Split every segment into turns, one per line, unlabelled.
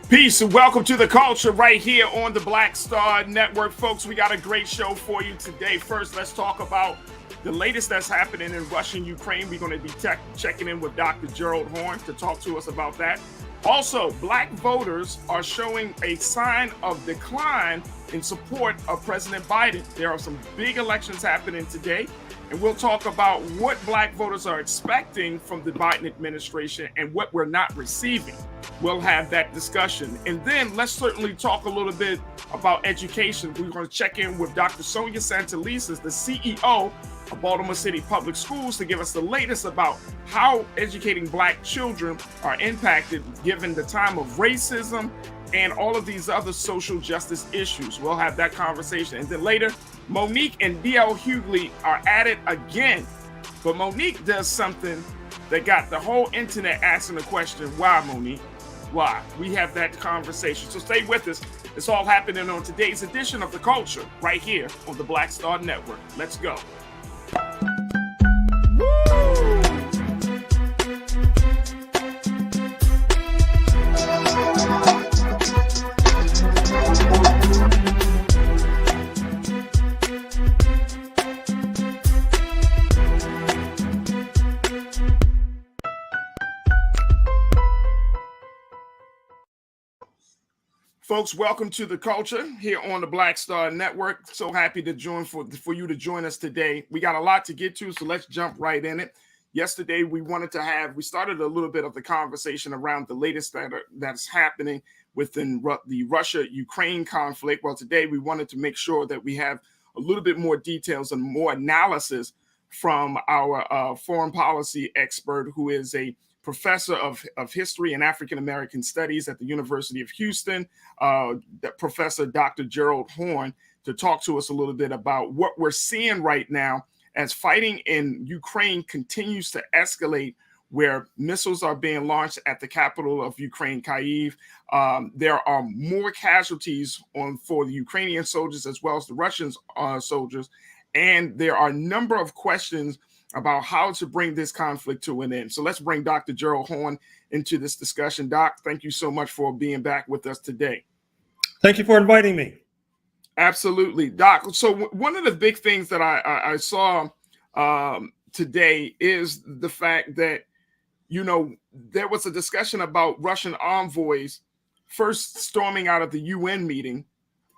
Peace and welcome to the culture right here on the Black Star Network. Folks, we got a great show for you today. First, let's talk about the latest that's happening in Russia and Ukraine. We're going to be checking in with Dr. Gerald Horne to talk to us about that. Also, black voters are showing a sign of decline in support of President Biden. There are some big elections happening today, and we'll talk about what black voters are expecting from the Biden administration and what we're not receiving. We'll have that discussion. And then let's certainly talk a little bit about education. We're going to check in with Dr. Sonia Santelises, the CEO of Baltimore City Public Schools, to give us the latest about how educating black children are impacted given the time of racism and all of these other social justice issues. We'll have that conversation. And then later, Monique and DL Hughley are at it again. But Monique does something that got the whole internet asking the question, why, Monique? Why? We have that conversation. So stay with us. It's all happening on today's edition of The Culture right here on the Black Star Network. Let's go. Folks, welcome to The Culture here on the Black Star Network. So happy to join for you to join us today. We got a lot to get to, so let's jump right in it. Yesterday, we started a little bit of the conversation around the latest that's happening within the Russia-Ukraine conflict. Well, today we wanted to make sure that we have a little bit more details and more analysis from our foreign policy expert, who is a professor of history and African-American studies at the University of Houston, Professor Dr. Gerald Horne, to talk to us a little bit about what we're seeing right now as fighting in Ukraine continues to escalate, where missiles are being launched at the capital of Ukraine, Kyiv. There are more casualties for the Ukrainian soldiers as well as the Russian soldiers. And there are a number of questions about how to bring this conflict to an end. So let's bring Dr. Gerald Horne into this discussion. Doc, thank you so much for being back with us today.
Thank you for inviting me.
Absolutely, Doc. So one of the big things that I saw today is the fact that, there was a discussion about Russian envoys first storming out of the UN meeting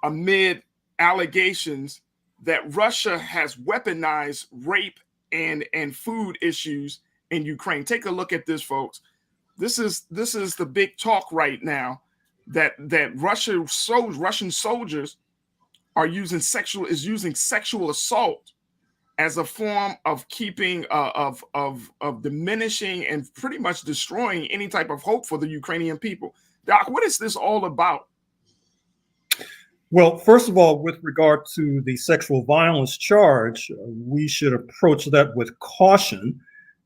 amid allegations that Russia has weaponized rape and food issues in Ukraine. Take a look at this, folks. This is the big talk right now, that Russian soldiers are using sexual assault as a form of keeping of diminishing and pretty much destroying any type of hope for the Ukrainian people. Doc, what is this all about?
Well, first of all, with regard to the sexual violence charge, we should approach that with caution.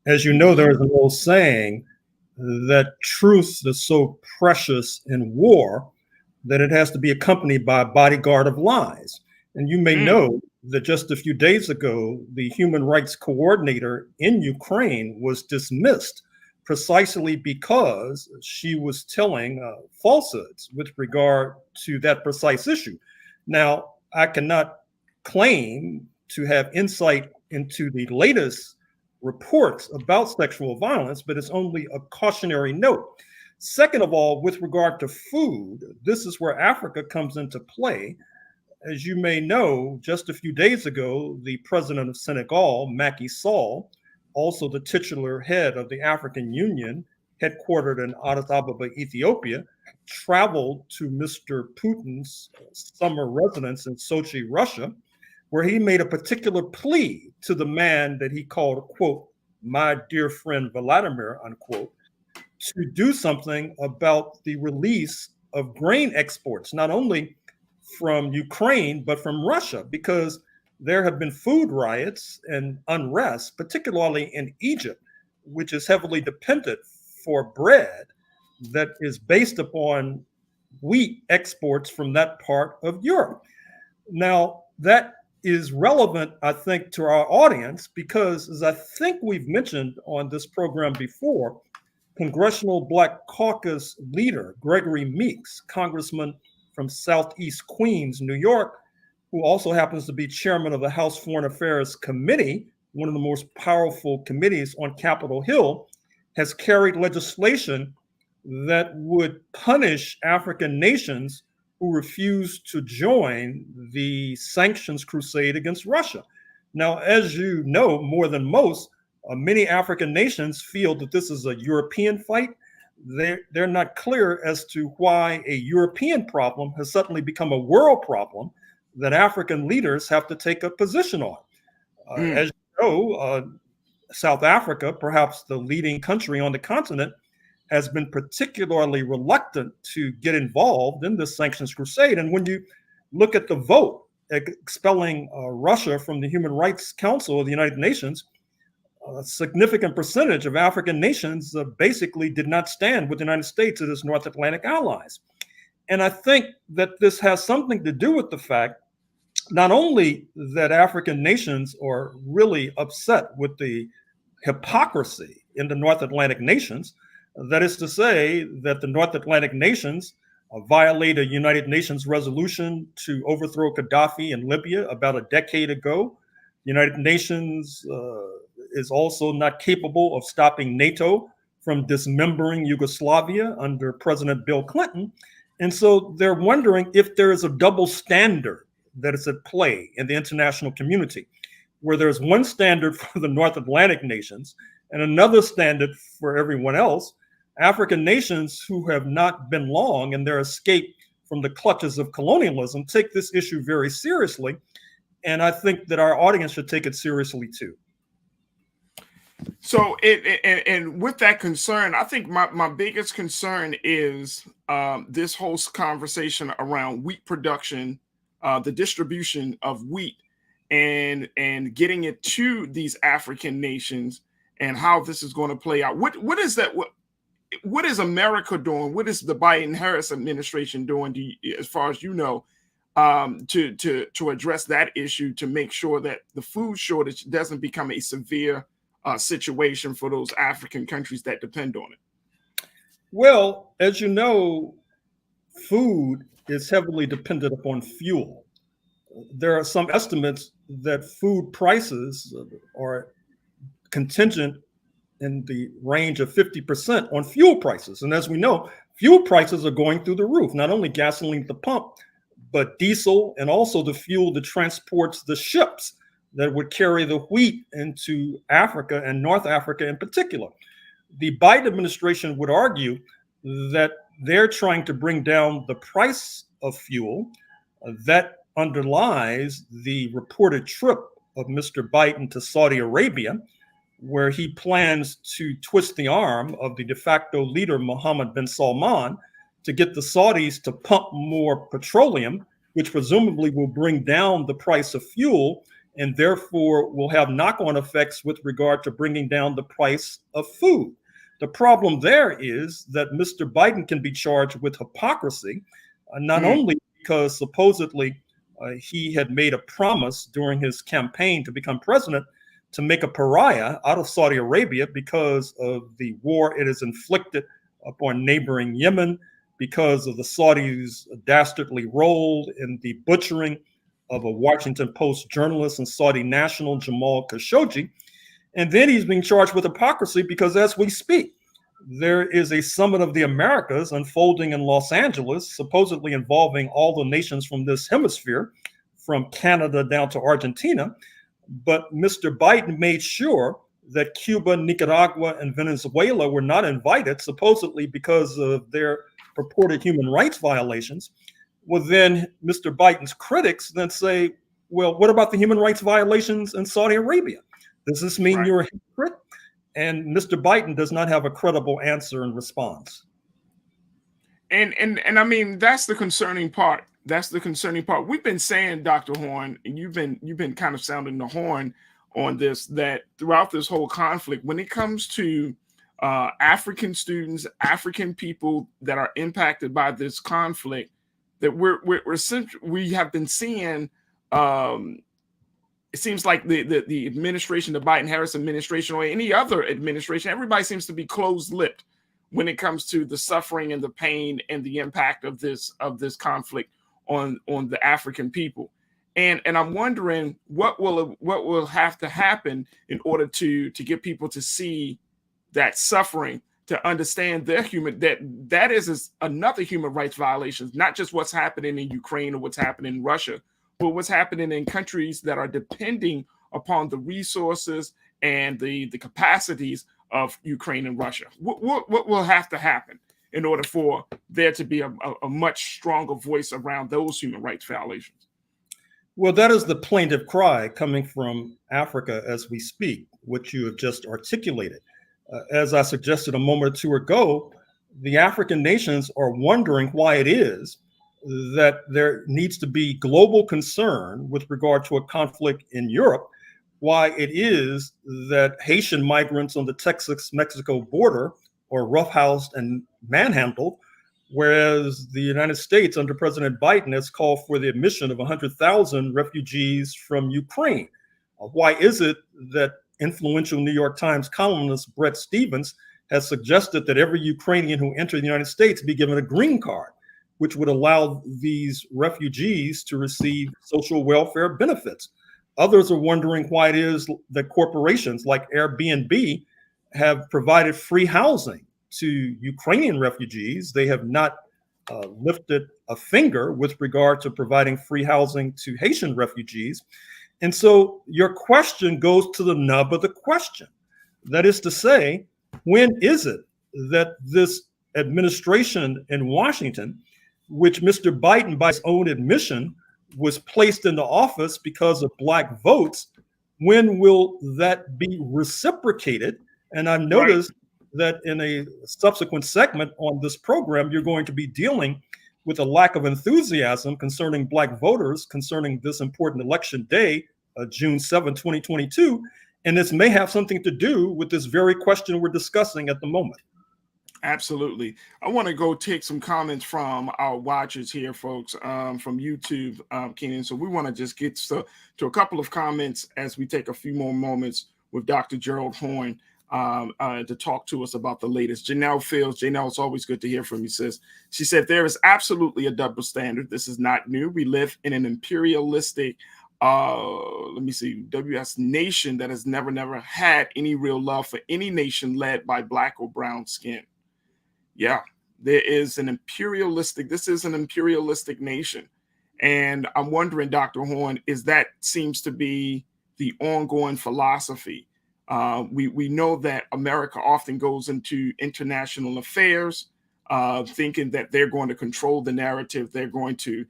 As you know, there is an old saying that truth is so precious in war that it has to be accompanied by a bodyguard of lies. And you may know that just a few days ago, the human rights coordinator in Ukraine was dismissed precisely because she was telling falsehoods with regard to that precise issue. Now, I cannot claim to have insight into the latest reports about sexual violence, but it's only a cautionary note. Second of all, with regard to food, this is where Africa comes into play. As you may know, just a few days ago, the president of Senegal, Macky Sall, also the titular head of the African Union, headquartered in Addis Ababa, Ethiopia, traveled to Mr. Putin's summer residence in Sochi, Russia, where he made a particular plea to the man that he called, quote, my dear friend Vladimir, unquote, to do something about the release of grain exports, not only from Ukraine, but from Russia, because there have been food riots and unrest, particularly in Egypt, which is heavily dependent for bread that is based upon wheat exports from that part of Europe. Now, that is relevant, I think, to our audience, because as I think we've mentioned on this program before, Congressional Black Caucus leader Gregory Meeks, congressman from Southeast Queens, New York, who also happens to be chairman of the House Foreign Affairs Committee, one of the most powerful committees on Capitol Hill, has carried legislation that would punish African nations who refuse to join the sanctions crusade against Russia. Now, as you know, more than most, many African nations feel that this is a European fight. They're not clear as to why a European problem has suddenly become a world problem that African leaders have to take a position on. As you know, South Africa, perhaps the leading country on the continent, has been particularly reluctant to get involved in this sanctions crusade. And when you look at the vote expelling Russia from the Human Rights Council of the United Nations, a significant percentage of African nations basically did not stand with the United States as its North Atlantic allies. And I think that this has something to do with the fact not only that African nations are really upset with the hypocrisy in the North Atlantic nations, that is to say that the North Atlantic nations violate a United Nations resolution to overthrow Gaddafi in Libya about a decade ago. The United Nations is also not capable of stopping NATO from dismembering Yugoslavia under President Bill Clinton. And so they're wondering if there is a double standard that is at play in the international community, where there's one standard for the North Atlantic nations and another standard for everyone else. African nations who have not been long in their escape from the clutches of colonialism take this issue very seriously. And I think that our audience should take it seriously too.
So and with that concern, I think my biggest concern is this whole conversation around wheat production, the distribution of wheat, and getting it to these African nations, and how this is going to play out. What is that? What is America doing? What is the Biden-Harris administration doing, as far as you know, to address that issue, to make sure that the food shortage doesn't become a severe situation for those African countries that depend on it?
Well, as you know, food is heavily dependent upon fuel. There are some estimates that food prices are contingent in the range of 50% on fuel prices. And as we know, fuel prices are going through the roof, not only gasoline at the pump, but diesel, and also the fuel that transports the ships that would carry the wheat into Africa and North Africa in particular. The Biden administration would argue that they're trying to bring down the price of fuel. That underlies the reported trip of Mr. Biden to Saudi Arabia, where he plans to twist the arm of the de facto leader, Mohammed bin Salman, to get the Saudis to pump more petroleum, which presumably will bring down the price of fuel, and therefore will have knock-on effects with regard to bringing down the price of food. The problem there is that Mr. Biden can be charged with hypocrisy, not only because supposedly he had made a promise during his campaign to become president to make a pariah out of Saudi Arabia because of the war it has inflicted upon neighboring Yemen, because of the Saudis' dastardly role in the butchering of a Washington Post journalist and Saudi national, Jamal Khashoggi. And then he's being charged with hypocrisy because as we speak, there is a summit of the Americas unfolding in Los Angeles, supposedly involving all the nations from this hemisphere, from Canada down to Argentina. But Mr. Biden made sure that Cuba, Nicaragua, and Venezuela were not invited, supposedly because of their purported human rights violations. Well, then Mr. Biden's critics then say, well, what about the human rights violations in Saudi Arabia? Does this mean you're a hypocrite? And Mr. Biden does not have a credible answer in response.
And I mean, that's the concerning part. That's the concerning part. We've been saying, Dr. Horn, and you've been kind of sounding the horn on this, that throughout this whole conflict, when it comes to African students, African people that are impacted by this conflict, that we have been seeing. It seems like the administration, the Biden-Harris administration, or any other administration, everybody seems to be closed-lipped when it comes to the suffering and the pain and the impact of this conflict on the African people. And I'm wondering what will have to happen in order to get people to see that suffering, to understand that is another human rights violation, not just what's happening in Ukraine or what's happening in Russia, but what's happening in countries that are depending upon the resources and the capacities of Ukraine and Russia. What will have to happen in order for there to be a much stronger voice around those human rights violations?
Well, that is the plaintive cry coming from Africa as we speak, which you have just articulated. As I suggested a moment or two ago, the African nations are wondering why it is that there needs to be global concern with regard to a conflict in Europe, why it is that Haitian migrants on the Texas-Mexico border are roughhoused and manhandled, whereas the United States under President Biden has called for the admission of 100,000 refugees from Ukraine. Why is it that influential New York Times columnist Bret Stephens has suggested that every Ukrainian who entered the United States be given a green card, which would allow these refugees to receive social welfare benefits? Others are wondering why it is that corporations like Airbnb have provided free housing to Ukrainian refugees. They have not lifted a finger with regard to providing free housing to Haitian refugees. And so your question goes to the nub of the question. That is to say, when is it that this administration in Washington, which Mr. Biden, by his own admission, was placed into office because of Black votes, when will that be reciprocated? And I've noticed that in a subsequent segment on this program, you're going to be dealing with a lack of enthusiasm concerning Black voters concerning this important election day, June 7, 2022. And this may have something to do with this very question we're discussing at the moment.
Absolutely. I want to go take some comments from our watchers here, folks, from YouTube, Kenan. So we want to just get to a couple of comments as we take a few more moments with Dr. Gerald Horne to talk to us about the latest. Janelle Fields. Janelle, it's always good to hear from you, sis. She said, there is absolutely a double standard. This is not new. We live in an imperialistic, WS nation that has never had any real love for any nation led by Black or brown skin. Yeah, this is an imperialistic nation. And I'm wondering, Dr. Horne, that seems to be the ongoing philosophy. We know that America often goes into international affairs, thinking that they're going to control the narrative. They're going to,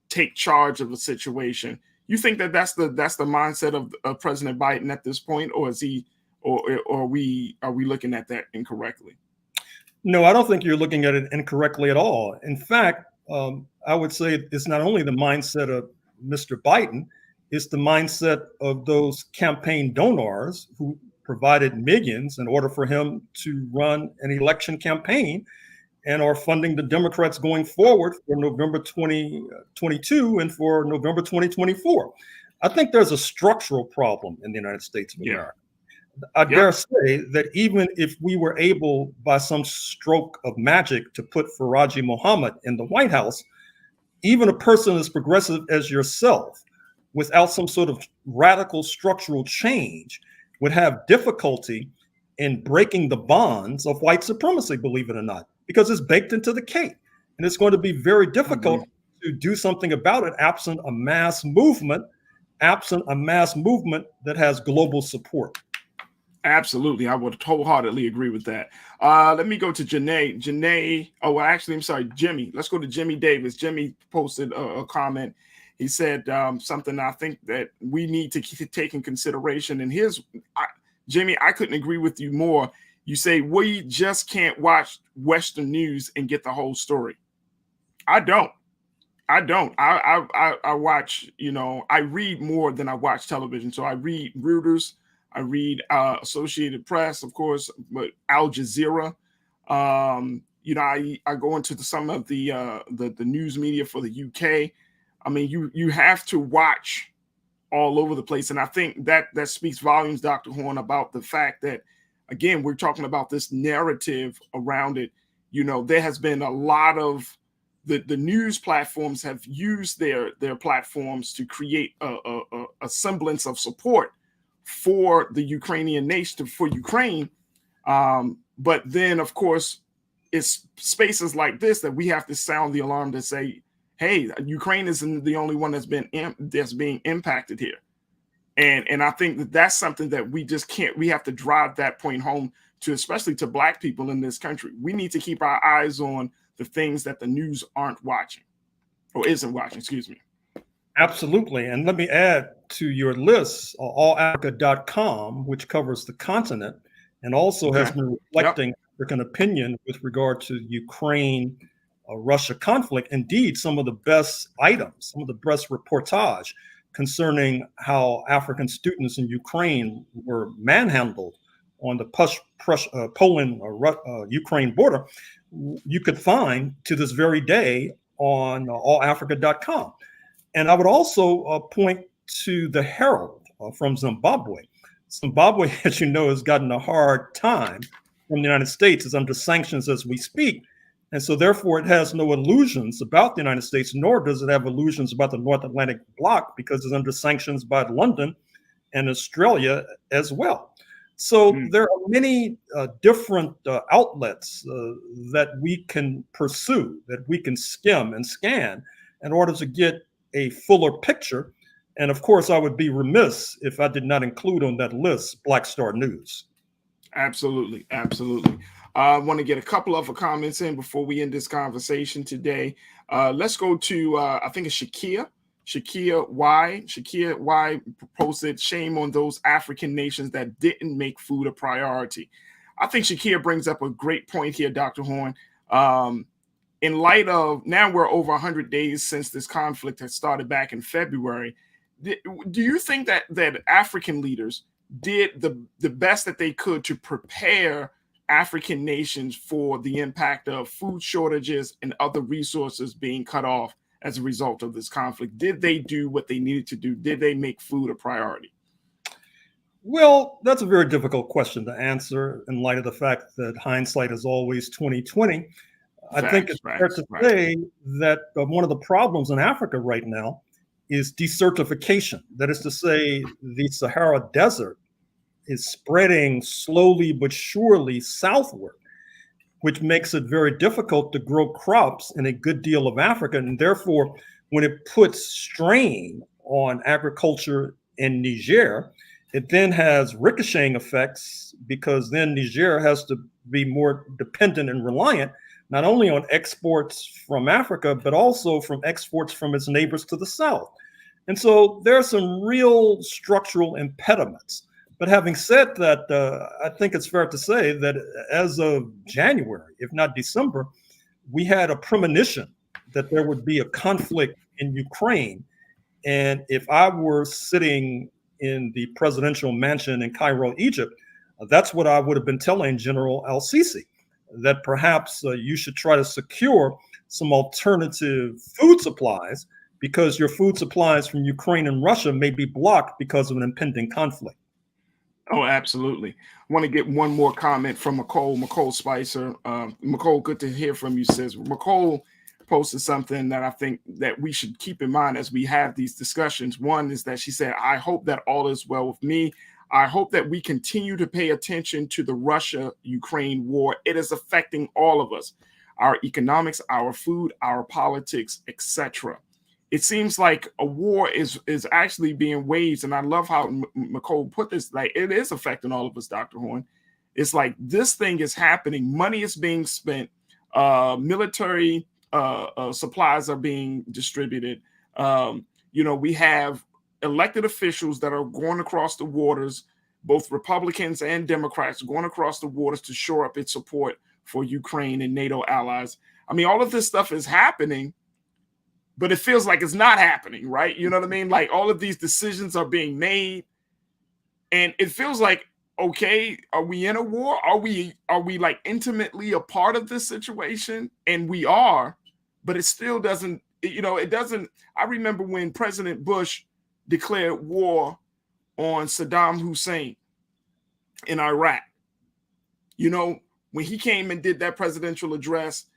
take charge of the situation. You think that that's the mindset of President Biden at this point, or is he, or are we looking at that incorrectly?
No, I don't think you're looking at it incorrectly at all. In fact, I would say it's not only the mindset of Mr. Biden, it's the mindset of those campaign donors who provided millions in order for him to run an election campaign and are funding the Democrats going forward for November 2022 and for November 2024. I think there's a structural problem in the United States of America. I dare say that even if we were able, by some stroke of magic, to put Farajii Muhammad in the White House, even a person as progressive as yourself, without some sort of radical structural change, would have difficulty in breaking the bonds of white supremacy, believe it or not, because it's baked into the cake. And it's going to be very difficult to do something about it absent a mass movement that has global support.
Absolutely. I would wholeheartedly agree with that. Let me go to Janae. I'm sorry, Jimmy. Let's go to Jimmy Davis. Jimmy posted a comment. He said something I think that we need to take in consideration. And Jimmy, I couldn't agree with you more. You say, we just can't watch Western news and get the whole story. I don't. I watch, I read more than I watch television. So I read Reuters. I read Associated Press, of course, but Al Jazeera. I go into some of the news media for the UK. I mean, you have to watch all over the place, and I think that speaks volumes, Dr. Horne, about the fact that again, we're talking about this narrative around it. There has been a lot of the news platforms have used their platforms to create a semblance of support for the Ukrainian nation, for Ukraine. But then, of course, it's spaces like this that we have to sound the alarm to say, hey, Ukraine isn't the only one that's being impacted here. And I think that's something that we just can't, we have to drive that point home to, especially to Black people in this country. We need to keep our eyes on the things that the news aren't watching, or isn't watching, excuse me.
Absolutely. And let me add to your list, allafrica.com, which covers the continent and also has been reflecting African opinion with regard to Ukraine, Russia conflict. Indeed, some of the best items, some of the best reportage concerning how African students in Ukraine were manhandled on the Poland-Ukraine border, you could find to this very day on allafrica.com. And I would also point to the Herald from Zimbabwe. Zimbabwe, as you know, has gotten a hard time from the United States. It's under sanctions as we speak. And so therefore it has no illusions about the United States, nor does it have illusions about the North Atlantic bloc, because it's under sanctions by London and Australia as well. So there are many different outlets that we can pursue, that we can skim and scan in order to get a fuller picture. And of course, I would be remiss if I did not include on that list Black Star News.
Absolutely. Absolutely. I want to get a couple of comments in before we end this conversation today. Let's go to, I think it's Shakia. Shakia Y posted, shame on those African nations that didn't make food a priority. I think Shakia brings up a great point here, Dr. Horn. In light of, now we're over 100 days since this conflict had started back in February. Do you think that African leaders did the best that they could to prepare African nations for the impact of food shortages and other resources being cut off as a result of this conflict? Did they do what they needed to do? Did they make food a priority?
Well, that's a very difficult question to answer in light of the fact that hindsight is always 2020. I think it's fair to say that one of the problems in Africa right now is desertification. That is to say, the Sahara Desert is spreading slowly but surely southward, which makes it very difficult to grow crops in a good deal of Africa. And therefore, when it puts strain on agriculture in Niger, it then has ricocheting effects, because then Niger has to be more dependent and reliant not only on exports from Africa, but also from exports from its neighbors to the south. And so there are some real structural impediments. But having said that, I think it's fair to say that as of January, if not December, we had a premonition that there would be a conflict in Ukraine. And if I were sitting in the presidential mansion in Cairo, Egypt, that's what I would have been telling General al-Sisi, that perhaps you should try to secure some alternative food supplies, because your food supplies from Ukraine and Russia may be blocked because of an impending conflict.
Oh, absolutely. I want to get one more comment from McCole Spicer. McCole, good to hear from you, sis. McCole posted something that I think that we should keep in mind as we have these discussions. One is that she said, I hope that all is well with me. I hope that we continue to pay attention to the Russia-Ukraine war. It is affecting all of us, our economics, our food, our politics, etc. It seems like a war is actually being waged, and I love how McCole put this, like it is affecting all of us, Dr. Horn. It's like this thing is happening. Money is being spent. Military supplies are being distributed. We have elected officials that are going across the waters, both Republicans and Democrats going across the waters to shore up its support for Ukraine and NATO allies. I mean, all of this stuff is happening, but it feels like it's not happening, right? You know what I mean? Like all of these decisions are being made, and it feels like, okay, are we in a war? Are we like intimately a part of this situation? And we are, but it still doesn't, it doesn't. I remember when President Bush declared war on Saddam Hussein in Iraq. You know, when he came and did that presidential address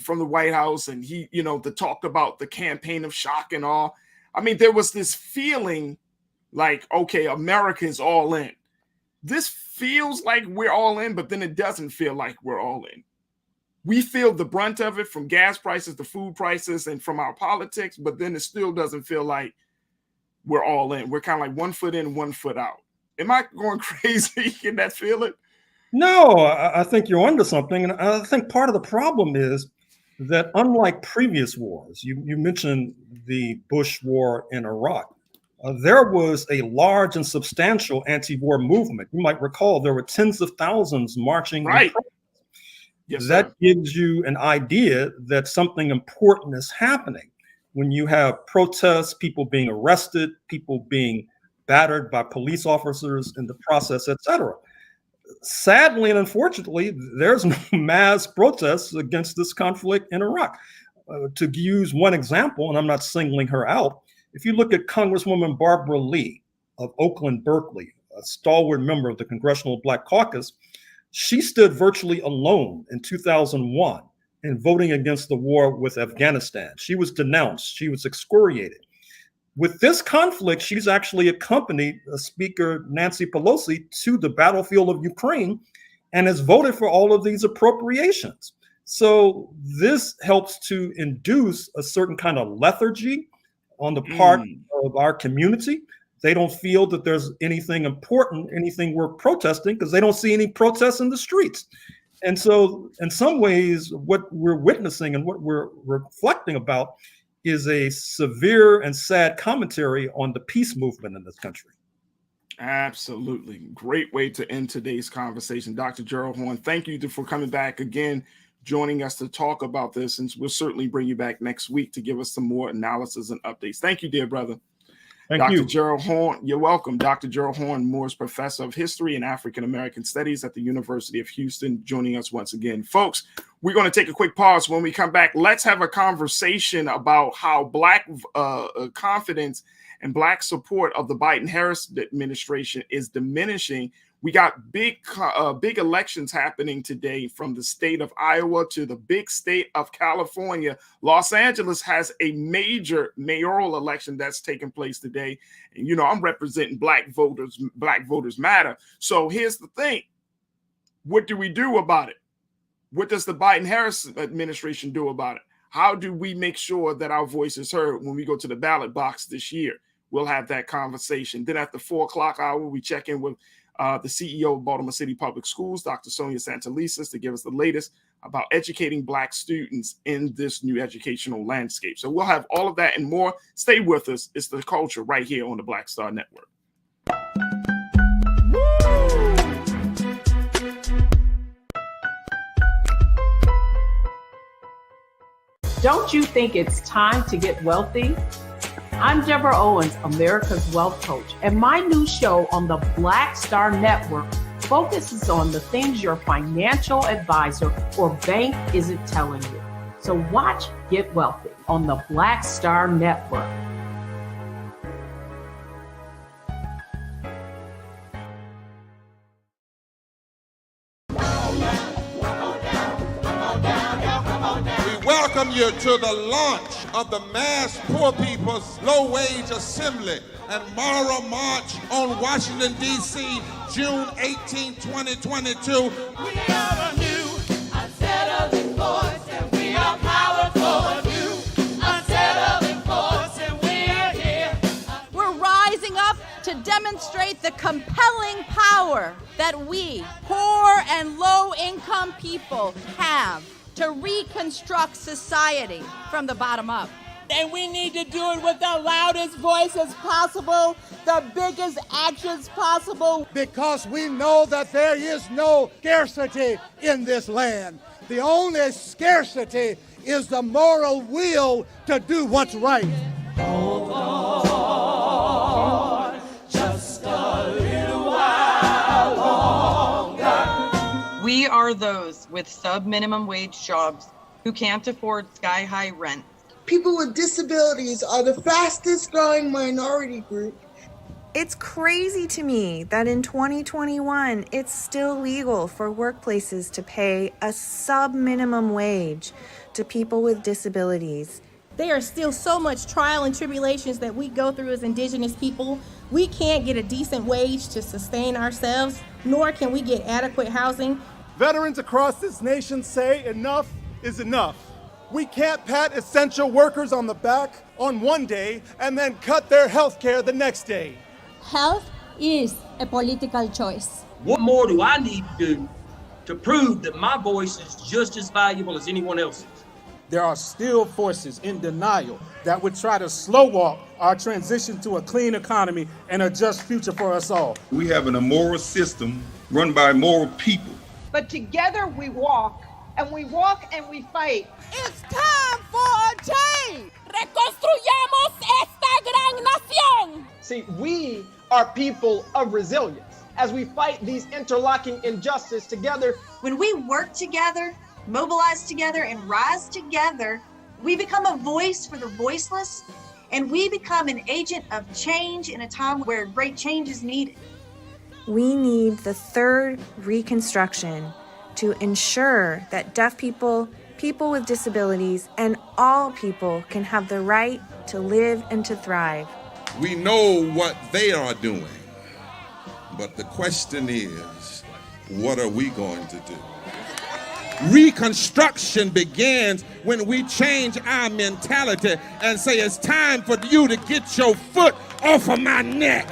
from the White House, and he, the talk about the campaign of shock and all. I mean, there was this feeling like, okay, America is all in. This feels like we're all in, but then it doesn't feel like we're all in. We feel the brunt of it from gas prices to food prices and from our politics, but then it still doesn't feel like we're all in. We're kind of like 1 foot in, 1 foot out. Am I going crazy in that feeling?
No, I think you're onto something. And I think part of the problem is that unlike previous wars, you mentioned the Bush war in Iraq, there was a large and substantial anti-war movement. You might recall there were tens of thousands marching.
Right. Yes,
that gives you an idea that something important is happening. When you have protests, people being arrested, people being battered by police officers in the process, etc. Sadly and unfortunately, there's no mass protests against this conflict in Iraq. To use one example, and I'm not singling her out, if you look at Congresswoman Barbara Lee of Oakland, Berkeley, a stalwart member of the Congressional Black Caucus, she stood virtually alone in 2001 in voting against the war with Afghanistan. She was denounced. She was excoriated. With this conflict, she's actually accompanied Speaker Nancy Pelosi to the battlefield of Ukraine and has voted for all of these appropriations. So this helps to induce a certain kind of lethargy on the part of our community. They don't feel that there's anything important, anything worth protesting, because they don't see any protests in the streets. And so in some ways, what we're witnessing and what we're reflecting about is a severe and sad commentary on the peace movement in this country.
Absolutely. Great way to end today's conversation. Dr. Gerald Horne, thank you for coming back again, joining us to talk about this. And we'll certainly bring you back next week to give us some more analysis and updates. Thank you, dear brother. Dr. Gerald Horne, you're welcome. Dr. Gerald Horne, Moore's Professor of History and African American Studies at the University of Houston, joining us once again. Folks, we're going to take a quick pause. When we come back, let's have a conversation about how Black confidence and Black support of the Biden-Harris administration is diminishing. We got big elections happening today, from the state of Iowa to the big state of California. Los Angeles has a major mayoral election that's taking place today. And, I'm representing Black voters. Black voters matter. So here's the thing. What do we do about it? What does the Biden-Harris administration do about it? How do we make sure that our voice is heard when we go to the ballot box this year? We'll have that conversation. Then at the 4 o'clock hour, we check in with the CEO of Baltimore City Public Schools, Dr. Sonia Santelises, to give us the latest about educating Black students in this new educational landscape. So we'll have all of that and more. Stay with us. It's The Culture right here on the Black Star Network.
Don't you think it's time to get wealthy? I'm Deborah Owens, America's Wealth Coach, and my new show on the Black Star Network focuses on the things your financial advisor or bank isn't telling you. So watch Get Wealthy on the Black Star Network.
Welcome you to the launch of the Mass Poor People's Low Wage Assembly and Moral March on Washington, D.C., June 18, 2022.
We are a new, unsettling force, and we are powerful. New, unsettling force, and we are here.
We're rising up to demonstrate the compelling power that we, poor and low-income people, have to reconstruct society from the bottom up.
And we need to do it with the loudest voices possible, the biggest actions possible.
Because we know that there is no scarcity in this land. The only scarcity is the moral will to do what's right.
Hold on, just a little while longer.
We are those with sub-minimum wage jobs who can't afford sky-high rent.
People with disabilities are the fastest growing minority group It's crazy to me that in 2021, it's still legal for workplaces to pay a sub-minimum wage to people with disabilities.
There are still so much trial and tribulations that we go through as Indigenous people. We can't get a decent wage to sustain ourselves, nor can we get adequate housing.
Veterans across this nation say enough is enough. We can't pat essential workers on the back on one day and then cut their health care the next day.
Health is a political choice.
What more do I need to do to prove that my voice is just as valuable as anyone else's?
There are still forces in denial that would try to slow walk our transition to a clean economy and a just future for us all.
We have an immoral system run by immoral people.
But together we walk and we fight.
It's time for a change. Reconstruyamos esta gran nación.
See, we are people of resilience as we fight these interlocking injustices together.
When we work together, mobilize together, and rise together, we become a voice for the voiceless, and we become an agent of change in a time where great change is needed.
We need the third Reconstruction to ensure that deaf people, people with disabilities, and all people can have the right to live and to thrive.
We know what they are doing, but the question is, what are we going to do? Reconstruction begins when we change our mentality and say it's time for you to get your foot off of my neck.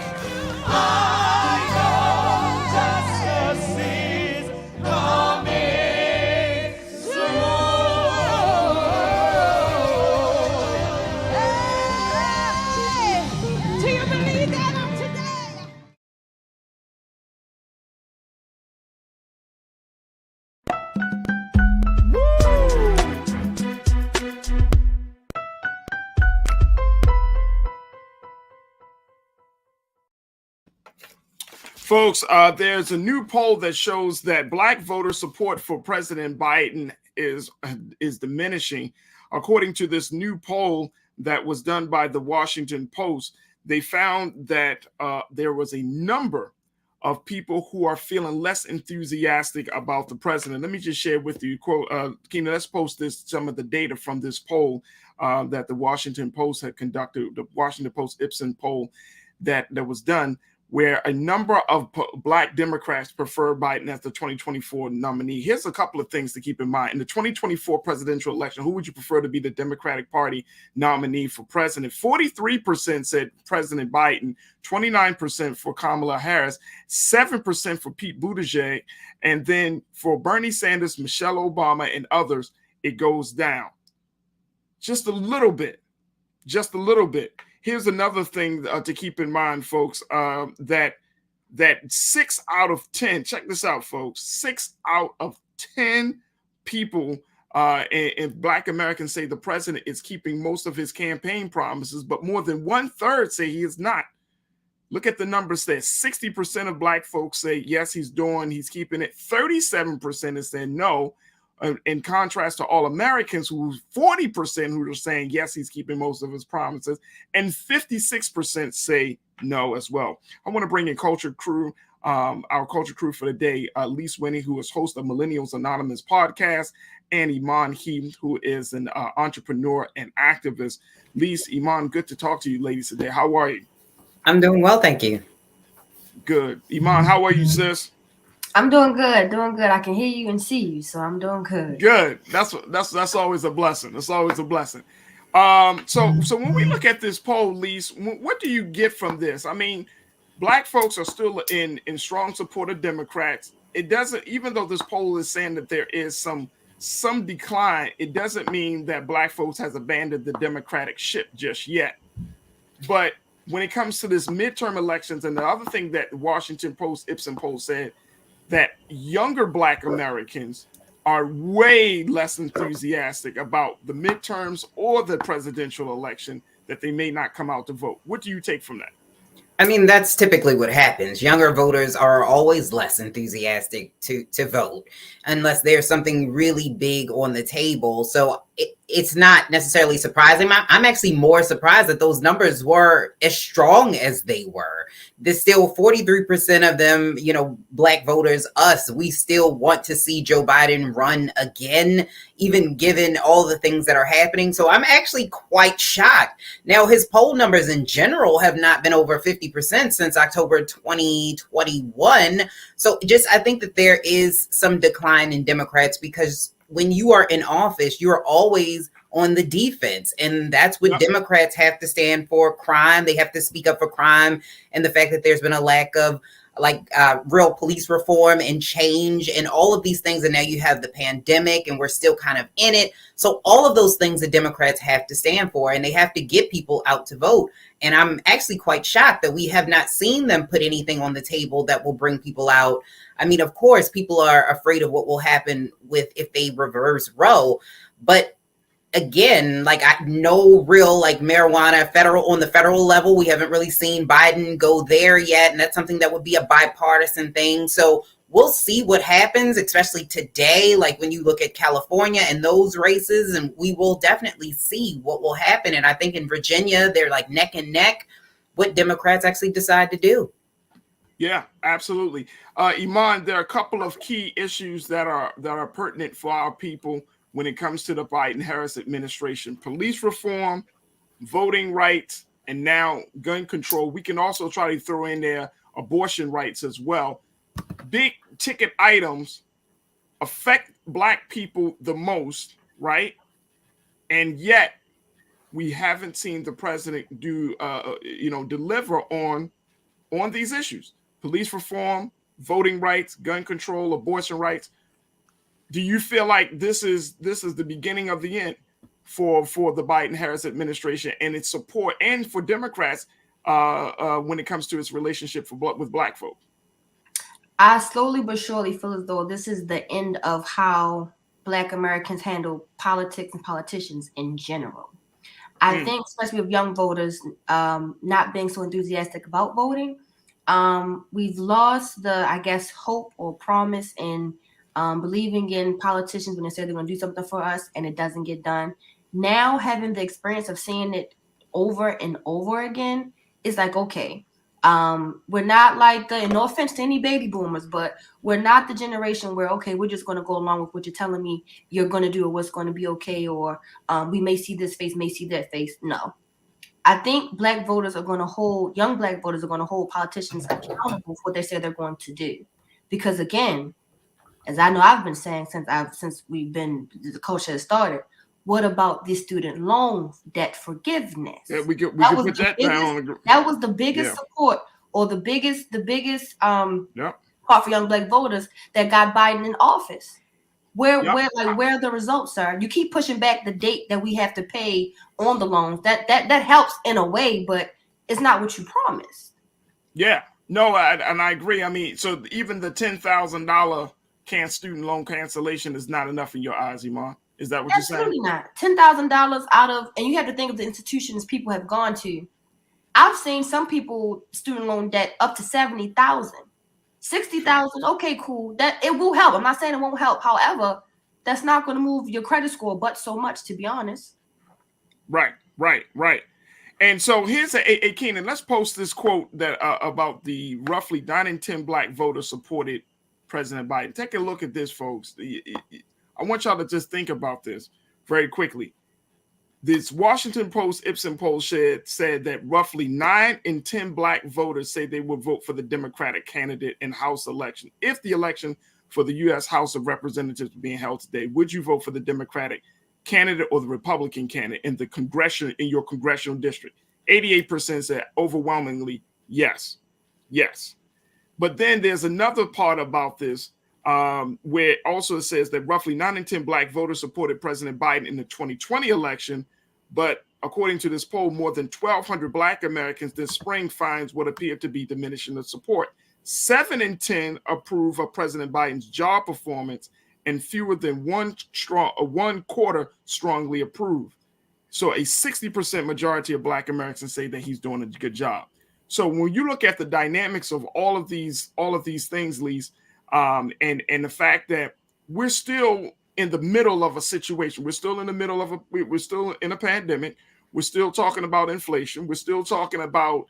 Folks, there's a new poll that shows that Black voter support for President Biden is diminishing. According to this new poll that was done by the Washington Post, they found that there was a number of people who are feeling less enthusiastic about the president. Let me just share with you, Keena, let's post some of the data from this poll that the Washington Post had conducted, the Washington Post Ipsen poll that was done, where a number of Black Democrats prefer Biden as the 2024 nominee. Here's a couple of things to keep in mind. In the 2024 presidential election, who would you prefer to be the Democratic Party nominee for president? 43% said President Biden, 29% for Kamala Harris, 7% for Pete Buttigieg, and then for Bernie Sanders, Michelle Obama, and others, it goes down. Just a little bit. Just a little bit. Here's another thing to keep in mind, folks, that 6 out of 10, check this out, folks, 6 out of 10 people and Black Americans say the president is keeping most of his campaign promises, but more than 1/3 say he is not. Look at the numbers there. 60% of Black folks say, yes, he's keeping it. 37% is saying no. In contrast to all Americans, who 40% who are saying, yes, he's keeping most of his promises, and 56% say no as well. I want to bring in Culture Crew, our Culture Crew for the day, Lise Winnie, who is host of Millennials Anonymous podcast, and Iman Heem, who is an entrepreneur and activist. Lise, Iman, good to talk to you ladies today. How are you?
I'm doing well, thank you.
Good. Iman, how are you, sis?
I'm doing good, I can hear you and see you, so I'm doing good.
Good. That's always a blessing. That's always a blessing. So when we look at this poll, Lise, what do you get from this? I mean, Black folks are still in strong support of Democrats. It doesn't, even though this poll is saying that there is some decline, it doesn't mean that Black folks has abandoned the Democratic ship just yet. But when it comes to this midterm elections, and the other thing that Washington Post Ipsen poll said, that younger Black Americans are way less enthusiastic about the midterms or the presidential election, that they may not come out to vote. What do you take from that?
I mean, that's typically what happens. Younger voters are always less enthusiastic to vote unless there's something really big on the table. So it's not necessarily surprising. I'm actually more surprised that those numbers were as strong as they were. There's still 43% of them, Black voters, us, we still want to see Joe Biden run again, even given all the things that are happening. So I'm actually quite shocked. Now, his poll numbers in general have not been over 50% since October 2021. So I think that there is some decline in Democrats because when you are in office, you're always on the defense. And that's what Democrats have to stand for: crime. They have to speak up for crime and the fact that there's been a lack of real police reform and change and all of these things. And now you have the pandemic and we're still kind of in it. So all of those things that Democrats have to stand for, and they have to get people out to vote. And I'm actually quite shocked that we have not seen them put anything on the table that will bring people out. I mean, of course, people are afraid of what will happen if they reverse Roe. But again, no real marijuana on the federal level. We haven't really seen Biden go there yet. And that's something that would be a bipartisan thing. So we'll see what happens, especially today, when you look at California and those races, and we will definitely see what will happen. And I think in Virginia, they're neck and neck what Democrats actually decide to do.
Yeah, absolutely. Iman, there are a couple of key issues that are pertinent for our people when it comes to the Biden-Harris administration: police reform, voting rights, and now gun control. We can also try to throw in there abortion rights as well. Big ticket items affect Black people the most, right? And yet we haven't seen the president deliver on these issues: police reform, voting rights, gun control, abortion rights. Do you feel like this is the beginning of the end for the Biden-Harris administration and its support, and for Democrats when it comes to its relationship with Black folk?
I slowly but surely feel as though this is the end of how Black Americans handle politics and politicians in general. I think, especially with young voters not being so enthusiastic about voting, we've lost the, hope or promise in believing in politicians when they say they're going to do something for us and it doesn't get done. Now, having the experience of seeing it over and over again is okay. We're not and no offense to any baby boomers, but we're not the generation where, okay, we're just going to go along with what you're telling me you're going to do or what's going to be okay, or we may see this face, may see that face. No. I think young Black voters are going to hold politicians accountable for what they say they're going to do. Because again, as I know I've been saying since the culture has started, what about the student loan debt forgiveness?
Yeah, we can put that down.
That was the biggest support, or the biggest part for young Black voters that got Biden in office. Where are the results, sir? You keep pushing back the date that we have to pay on the loans. That helps in a way, but it's not what you promised.
Yeah, no, and I agree. I mean, so even the $10,000 student loan cancellation is not enough in your eyes, Iman? Is that what you're saying?
Absolutely not. $10,000 out of, and you have to think of the institutions people have gone to. I've seen some people student loan debt up to $70,000, $60,000. Okay, cool. That it will help. I'm not saying it won't help. However, that's not going to move your credit score, but so much, to be honest.
Right. And so here's a Keenan. Let's post this quote that about the roughly 9 in 10 Black voters supported President Biden. Take a look at this, folks. I want y'all to just think about this very quickly. This Washington Post Ipsen poll said that roughly 9 in 10 Black voters say they would vote for the Democratic candidate in House election. If the election for the U.S. House of Representatives was being held today, would you vote for the Democratic candidate or the Republican candidate in your congressional district? 88% said overwhelmingly yes. But then there's another part about this where it also says that roughly 9 in 10 Black voters supported President Biden in the 2020 election. But according to this poll, more than 1,200 Black Americans this spring finds what appeared to be diminishing the support. 7 in 10 approve of President Biden's job performance, and fewer than one quarter strongly approve. So a 60% majority of Black Americans say that he's doing a good job. So when you look at the dynamics of all of these things, Lise, and the fact that we're still in the middle of a situation. We're still in the middle of we're still in a pandemic. We're still talking about inflation. We're still talking about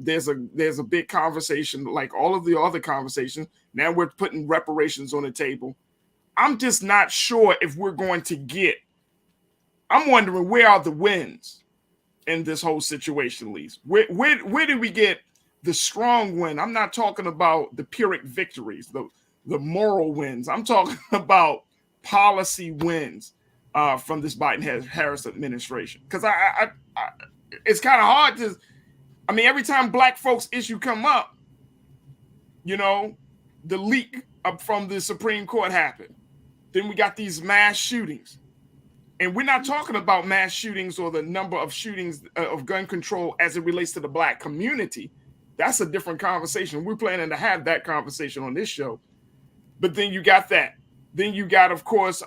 there's a big conversation like all of the other conversations. Now we're putting reparations on the table. I'm just not sure if we're going to get. I'm wondering where are the wins in this whole situation, Lise? Where do we get the strong win? I'm not talking about the Pyrrhic victories, the moral wins. I'm talking about policy wins from this Biden-Harris administration. Because I it's kind of hard to. I mean, every time Black folks issue come up, you know, the leak up from the Supreme Court happened. Then we got these mass shootings. And we're not talking about mass shootings or the number of shootings of gun control as it relates to the Black community. That's a different conversation. We're planning to have that conversation on this show. But then you got that. Then you got, of course,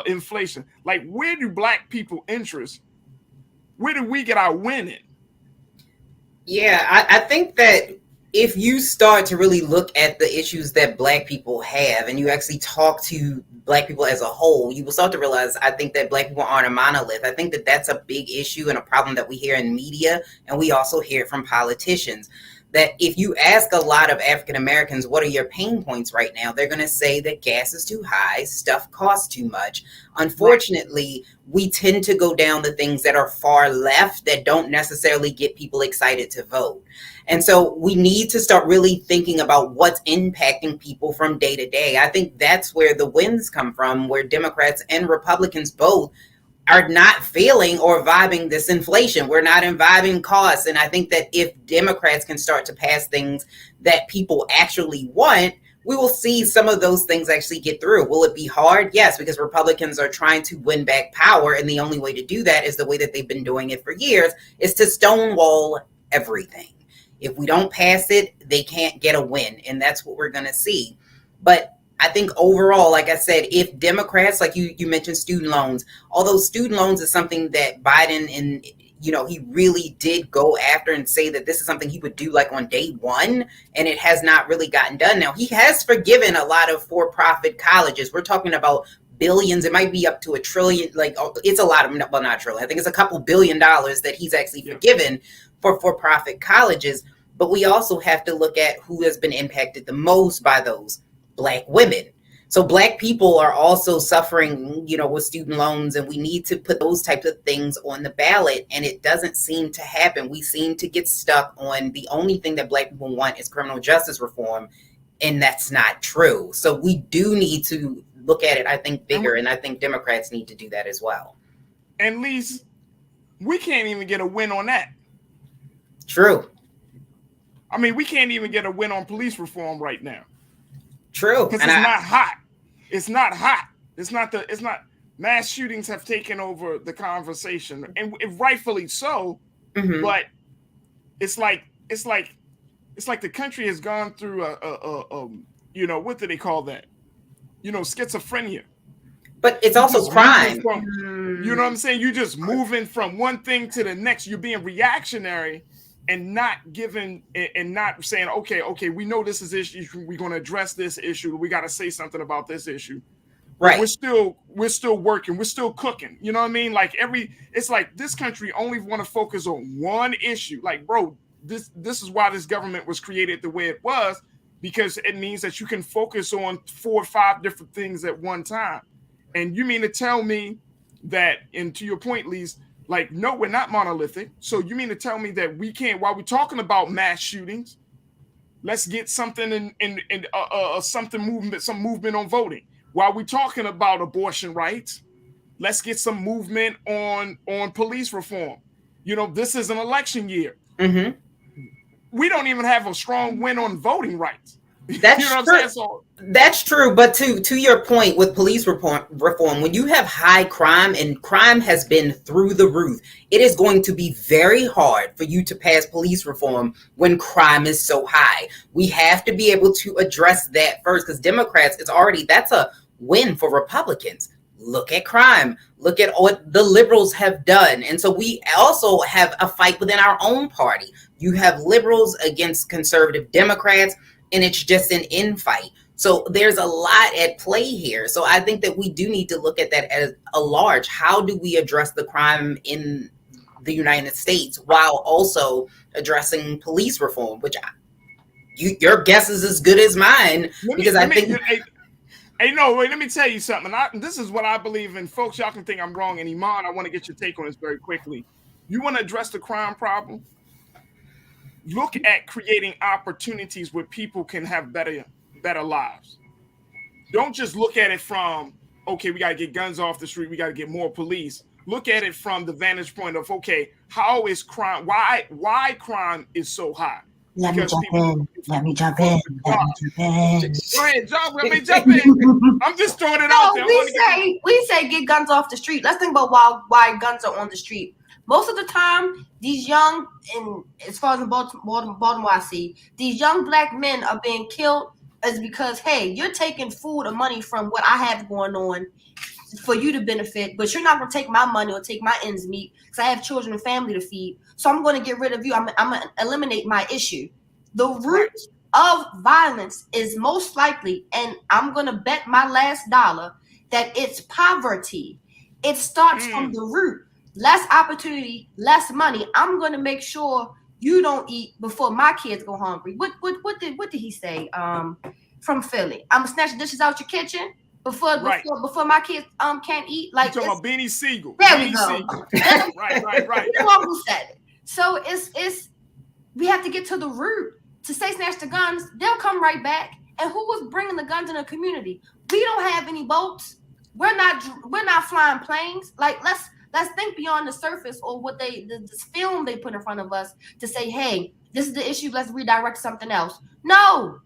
inflation. Like, where do Black people interest? Where do we get our win in?
Yeah, I think that if you start to really look at the issues that Black people have and you actually talk to Black people as a whole, you will start to realize, I think that Black people aren't a monolith. I think that that's a big issue and a problem that we hear in media, and we also hear from politicians. That if you ask a lot of African Americans, what are your pain points right now? They're going to say that gas is too high, stuff costs too much. Unfortunately, we tend to go down the things that are far left that don't necessarily get people excited to vote. And so we need to start really thinking about what's impacting people from day to day. I think that's where the wins come from, where Democrats and Republicans both are not feeling or vibing this inflation. We're not imbibing costs. And I think that if Democrats can start to pass things that people actually want, we will see some of those things actually get through. Will it be hard? Yes, because Republicans are trying to win back power. And the only way to do that is the way that they've been doing it for years, is to stonewall everything. If we don't pass it, they can't get a win. And that's what we're going to see. But I think overall, like I said, if Democrats, like you mentioned student loans, although student loans is something that Biden and, you know, he really did go after and say that this is something he would do like on day one, and it has not really gotten done. Now, he has forgiven a lot of for-profit colleges. We're talking about billions. It might be up to $1 trillion. Like, it's a lot of, well, not trillion. I think it's a couple $1 billion that he's actually forgiven for-profit colleges. But we also have to look at who has been impacted the most by those: Black women. So Black people are also suffering, you know, with student loans, and we need to put those types of things on the ballot. And it doesn't seem to happen. We seem to get stuck on the only thing that Black people want is criminal justice reform. And that's not true. So we do need to look at it, I think, bigger. And I think Democrats need to do that as well.
And Lise, we can't even get a win on that.
True.
I mean, we can't even get a win on police reform right now.
True.
Because it's not hot. It's not hot. It's not mass shootings have taken over the conversation, and rightfully so. Mm-hmm. But it's like the country has gone through a you know, what do they call that? You know, schizophrenia.
But it's also crime.
You know what I'm saying? You're just moving from one thing to the next. You're being reactionary and not giving and not saying, okay, we know this is issue. We're going to address this issue. We got to say something about this issue.
Right.
We're still working. We're still cooking. You know what I mean? Like it's like this country only want to focus on one issue. Like, bro, this is why this government was created the way it was, because it means that you can focus on 4 or 5 different things at one time. And you mean to tell me that, and to your point, Lise, like, no, we're not monolithic. So you mean to tell me that we can't, while we're talking about mass shootings, let's get something some movement on voting. While we're talking about abortion rights, let's get some movement on police reform. You know, this is an election year. Mm-hmm. We don't even have a strong win on voting rights.
That's
you know what
true.
I'm saying? So,
that's true. But to your point with police reform, when you have high crime, and crime has been through the roof, it is going to be very hard for you to pass police reform when crime is so high. We have to be able to address that first, because Democrats, that's a win for Republicans. Look at crime. Look at what the liberals have done. And so we also have a fight within our own party. You have liberals against conservative Democrats, and it's just an infight. So there's a lot at play here. So I think that we do need to look at that as a large. How do we address the crime in the United States while also addressing police reform, which your guess is as good as mine, because I think...
Hey, no, wait, let me tell you something. This is what I believe in. Folks, y'all can think I'm wrong. And Iman, I want to get your take on this very quickly. You want to address the crime problem? Look at creating opportunities where people can have better lives. Don't just look at it from, okay, we got to get guns off the street, we got to get more police. Look at it from the vantage point of, okay, how is crime, why crime is so high?
Let me jump in.
Go ahead, jump in. I'm just throwing it out there.
We say get guns off the street. Let's think about why guns are on the street. Most of the time, these young, and as far as in Baltimore I see, these young black men are being killed is because, hey, you're taking food or money from what I have going on for you to benefit, but you're not going to take my money or take my ends meet because I have children and family to feed. So I'm going to get rid of you. I'm going to eliminate my issue. The root of violence is most likely, and I'm going to bet my last dollar that it's poverty. It starts from the root. Less opportunity, less money. I'm going to make sure you don't eat before my kids go hungry. What did he say? From Philly, I'm gonna snatch the dishes out your kitchen before my kids can't eat. Like,
you're talking about Beanie Siegel.
There we go.
Right.
You know who said it. So it's we have to get to the root. To say snatch the guns, they'll come right back. And who was bringing the guns in the community? We don't have any boats. We're not flying planes. Like, let's think beyond the surface or what this film they put in front of us to say, hey, this is the issue. Let's redirect something else. No,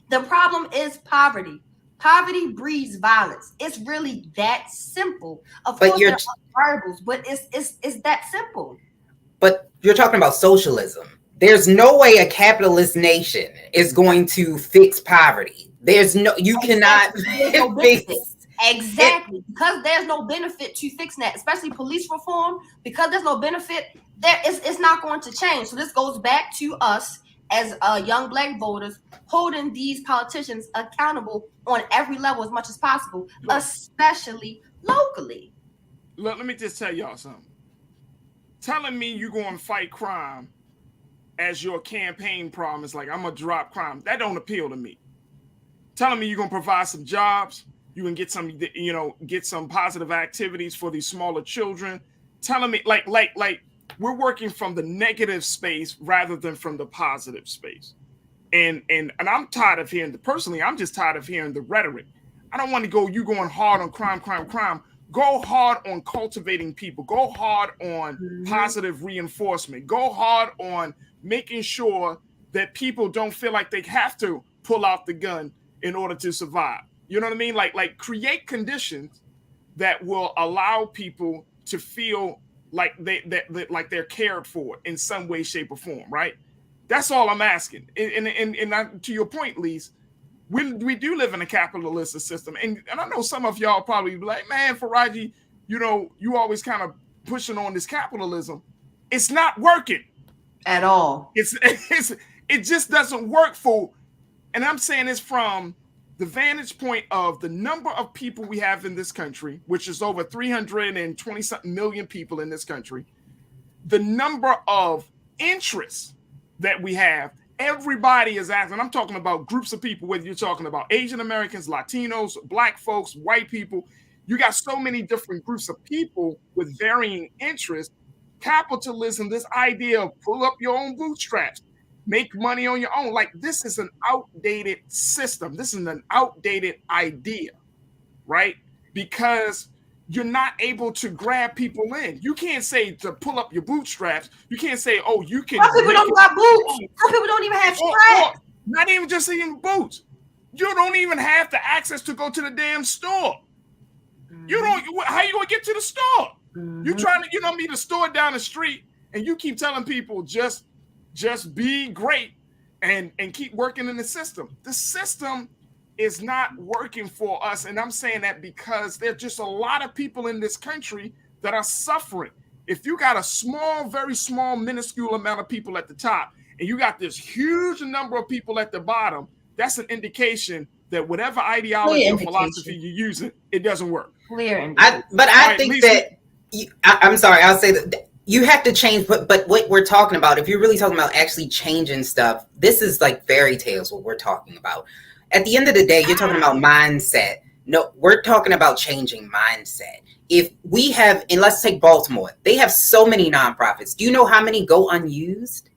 the problem is poverty. Poverty breeds violence. It's really that simple. Of course, there are variables, but it's that simple.
But you're talking about socialism. There's no way a capitalist nation is going to fix poverty. You cannot fix.
Exactly. Because there's no benefit to fixing that, especially police reform, because there's no benefit, it's not going to change. So this goes back to us as young black voters holding these politicians accountable on every level as much as possible, especially locally.
Look, let me just tell y'all something. Telling me you're going to fight crime as your campaign promise, like I'm going to drop crime, that don't appeal to me. Telling me you're going to provide some jobs, you can get some positive activities for these smaller children. Telling me like we're working from the negative space rather than from the positive space. And I'm tired of hearing I'm just tired of hearing the rhetoric. I don't want to go, you going hard on crime. Go hard on cultivating people. Go hard on positive reinforcement. Go hard on making sure that people don't feel like they have to pull out the gun in order to survive. You know what I mean? Like create conditions that will allow people to feel like they're cared for in some way, shape, or form, right? That's all I'm asking. And to your point, Lise, we do live in a capitalist system. And I know some of y'all probably be like, man, Farajii, you always kind of pushing on this capitalism. It's not working.
At all.
It just doesn't work and I'm saying this from the vantage point of the number of people we have in this country, which is over 320-something million people in this country, the number of interests that we have, everybody is asking. I'm talking about groups of people, whether you're talking about Asian Americans, Latinos, Black folks, white people. You got so many different groups of people with varying interests. Capitalism, this idea of pull up your own bootstraps, make money on your own. Like, this is an outdated system. This is an outdated idea, right? Because you're not able to grab people in. You can't say to pull up your bootstraps. You can't say, oh, you can.
Some people don't got boots. Some people don't even have straps.
Not even just even boots. You don't even have the access to go to the damn store. You don't. How you gonna get to the store? You're trying to, the store down the street, and you keep telling people just be great and keep working in the system. The system is not working for us. And I'm saying that because there's just a lot of people in this country that are suffering. If you got a small, very small, minuscule amount of people at the top, and you got this huge number of people at the bottom, that's an indication that whatever ideology or philosophy you're using, it doesn't work.
I think that I'm sorry, I'll say that you have to change, but what we're talking about, if you're really talking about actually changing stuff, this is like fairy tales, what we're talking about. At the end of the day, you're talking about mindset. No, we're talking about changing mindset. If we have, and let's take Baltimore, they have so many nonprofits. Do you know how many go unused?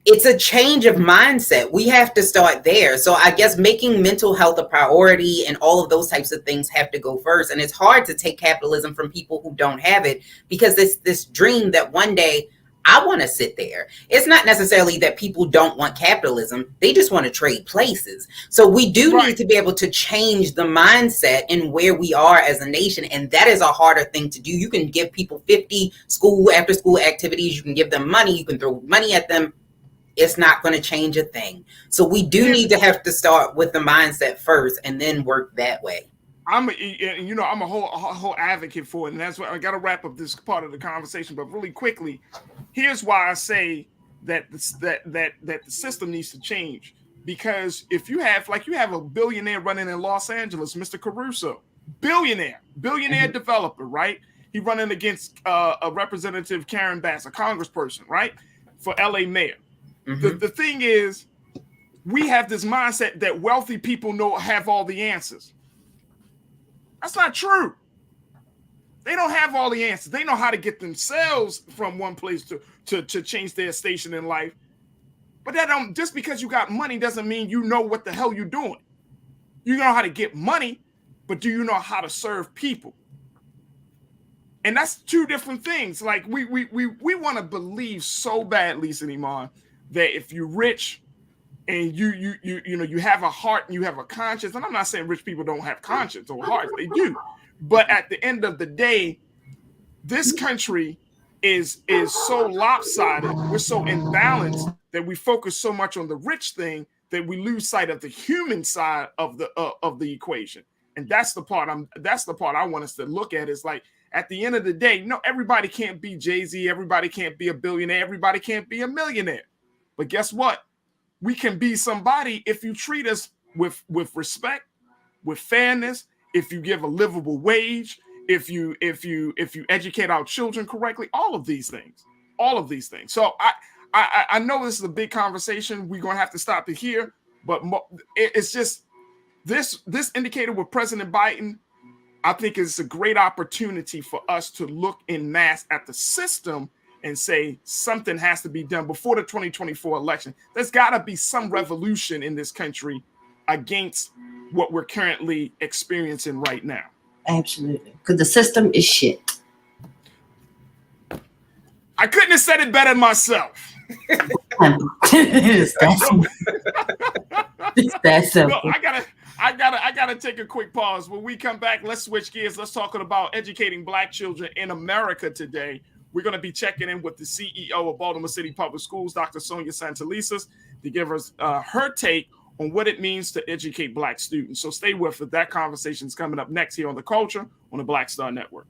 It's a change of mindset. We have to start there. So I guess making mental health a priority and all of those types of things have to go first. And it's hard to take capitalism from people who don't have it, because this dream that one day I want to sit there. It's not necessarily that people don't want capitalism. They just want to trade places. So we do need to be able to change the mindset in where we are as a nation. And that is a harder thing to do. You can give people 50 after school activities. You can give them money. You can throw money at them. It's not going to change a thing. So we do need to have to start with the mindset first and then work that way.
I'm a whole advocate for it, and that's why I got to wrap up this part of the conversation. But really quickly, here's why I say that the system needs to change. Because if you have a billionaire running in Los Angeles, Mr. Caruso, billionaire developer, right? He running against a Representative Karen Bass, a congressperson, right, for LA mayor. Mm-hmm. The thing is, we have this mindset that wealthy people have all the answers. That's not true. They don't have all the answers. They know how to get themselves from one place to change their station in life. But just because you got money doesn't mean you know what the hell you're doing. You know how to get money, but do you know how to serve people? And that's two different things. Like we want to believe so badly, Iman, that if you're rich and you have a heart and you have a conscience, and I'm not saying rich people don't have conscience or hearts, they do. But at the end of the day, this country is so lopsided, we're so imbalanced that we focus so much on the rich thing that we lose sight of the human side of the equation. And that's the part I want us to look at, is like, at the end of the day, no, everybody can't be Jay-Z, everybody can't be a billionaire, everybody can't be a millionaire. But guess what? We can be somebody if you treat us with respect, with fairness, if you give a livable wage, if you educate our children correctly, all of these things. So I know this is a big conversation. We're gonna have to stop it here, but it's just this indicator with President Biden. I think it's a great opportunity for us to look en masse at the system and say something has to be done before the 2024 election. There's got to be some revolution in this country against what we're currently experiencing right now.
Absolutely. Because the system is shit.
I couldn't have said it better myself.
It's that simple.
No, I gotta take a quick pause. When we come back, let's switch gears. Let's talk about educating Black children in America today. We're going to be checking in with the CEO of Baltimore City Public Schools, Dr. Sonia Santelises, to give us her take on what it means to educate Black students. So stay with us. That conversation is coming up next here on The Culture on the Black Star Network.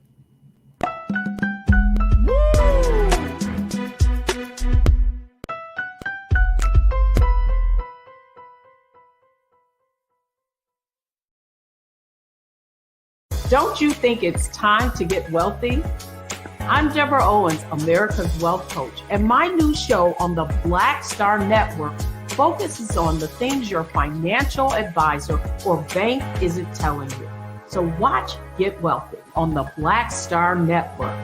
Don't you think it's time to get wealthy? I'm Deborah Owens, America's Wealth Coach, and my new show on the Black Star Network focuses on the things your financial advisor or bank isn't telling you. So watch Get Wealthy on the Black Star Network.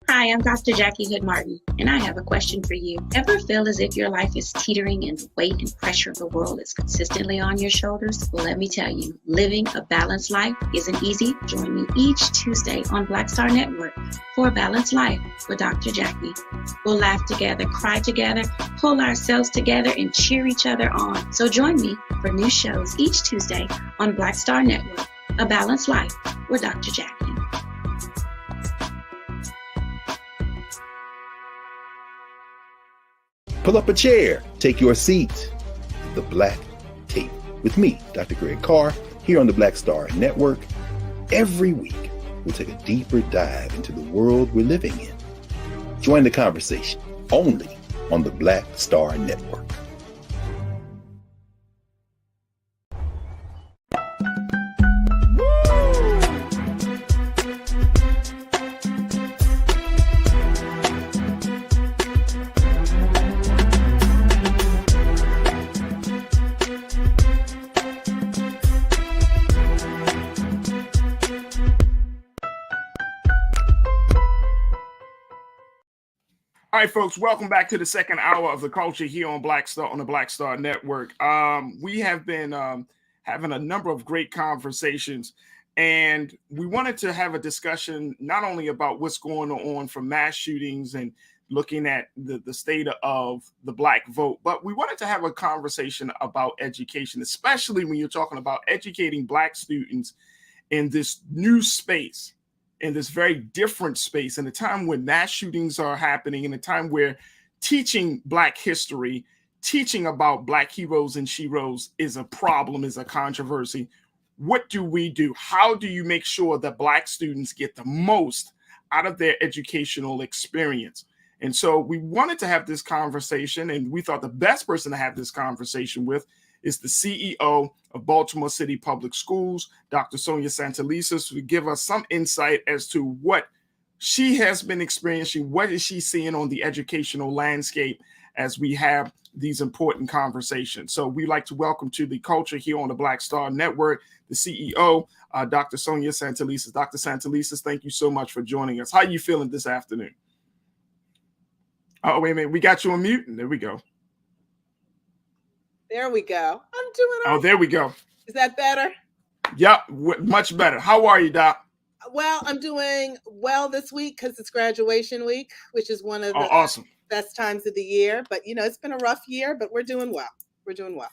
Hi, I'm Dr. Jackie Hood Martin, and I have a question for you. Ever feel as if your life is teetering and the weight and pressure of the world is consistently on your shoulders? Well, let me tell you, living a balanced life isn't easy. Join me each Tuesday on Black Star Network for A Balanced Life with Dr. Jackie. We'll laugh together, cry together, pull ourselves together, and cheer each other on. So join me for new shows each Tuesday on Black Star Network, A Balanced Life with Dr. Jackie.
Pull up a chair, take your seat. The Black Tape with me, Dr. Greg Carr, here on the Black Star Network. Every week, we'll take a deeper dive into the world we're living in. Join the conversation only on the Black Star Network.
All right, folks, welcome back to the second hour of the culture here on Black Star on the Black Star Network. We have been having a number of great conversations, and we wanted to have a discussion not only about what's going on from mass shootings and looking at the state of the Black vote, but we wanted to have a conversation about education, especially when you're talking about educating Black students in this new space, in this very different space, in a time when mass shootings are happening, in a time where teaching Black history, teaching about Black heroes and sheroes is a problem, is a controversy. What do we do? How do you make sure that Black students get the most out of their educational experience? And so we wanted to have this conversation, and we thought the best person to have this conversation with is the CEO of Baltimore City Public Schools, Dr. Sonia Santelises, to give us some insight as to what she has been experiencing, what is she seeing on the educational landscape as we have these important conversations. So we'd like to welcome to the culture here on the Black Star Network, the CEO, Dr. Sonia Santelises. Dr. Santelises, thank you so much for joining us. How are you feeling this afternoon? Oh, wait a minute. We got you on mute. There we go.
There we go. I'm doing all
right. There we go.
Is that better?
Yep, much better. How are you, Doc?
Well, I'm doing well this week because it's graduation week, which is one of the
awesome
best times of the year. But, you know, it's been a rough year, but we're doing well. We're doing well.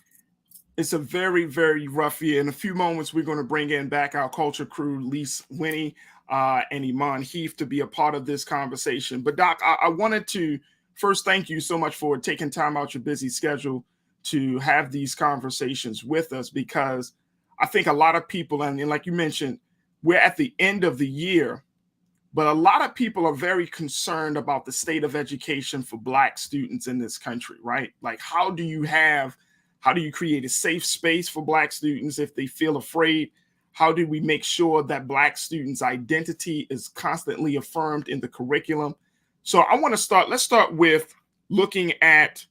It's a very, very rough year. In a few moments, we're going to bring in back our culture crew, Lise Winnie and Iman Heath, to be a part of this conversation. But, Doc, I wanted to first thank you so much for taking time out your busy schedule to have these conversations with us, because I think a lot of people, and like you mentioned, we're at the end of the year, but a lot of people are very concerned about the state of education for Black students in this country, right? Like, how do you create a safe space for Black students if they feel afraid? How do we make sure that Black students' identity is constantly affirmed in the curriculum? So let's start with looking at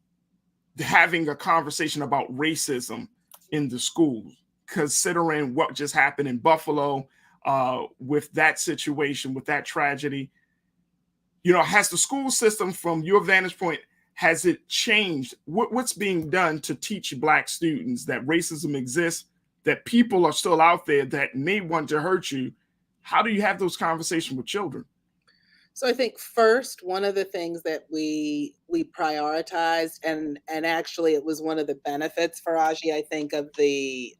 having a conversation about racism in the schools, considering what just happened in Buffalo with that situation, with that tragedy. You know, has the school system, from your vantage point, has it changed? What's being done to teach Black students that racism exists, that people are still out there that may want to hurt you? How do you have those conversations with children?
So I think first, one of the things that we prioritized, and actually it was one of the benefits, Farajii, I think, of the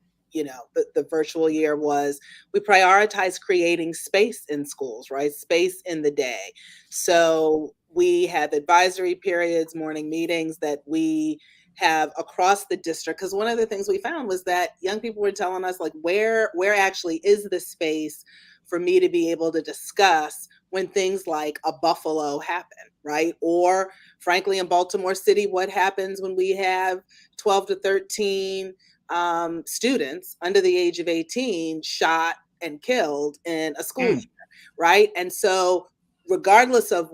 virtual year, was we prioritized creating space in schools, right? Space in the day. So we have advisory periods, morning meetings that we have across the district, because one of the things we found was that young people were telling us, like, where actually is the space for me to be able to discuss when things like a Buffalo happen, right? Or frankly, in Baltimore City, what happens when we have 12 to 13 students under the age of 18 shot and killed in a school year, right? And so regardless of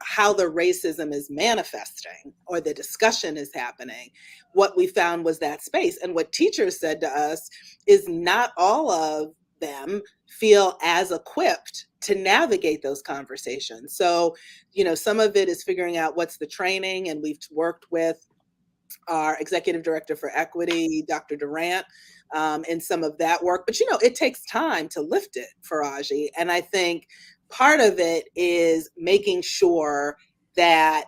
how the racism is manifesting or the discussion is happening, what we found was that space. And what teachers said to us is not all of them feel as equipped to navigate those conversations. So, you know, some of it is figuring out what's the training, and we've worked with our executive director for equity, Dr. Durant, in some of that work. But, you know, it takes time to lift it, Farajii. And I think part of it is making sure that,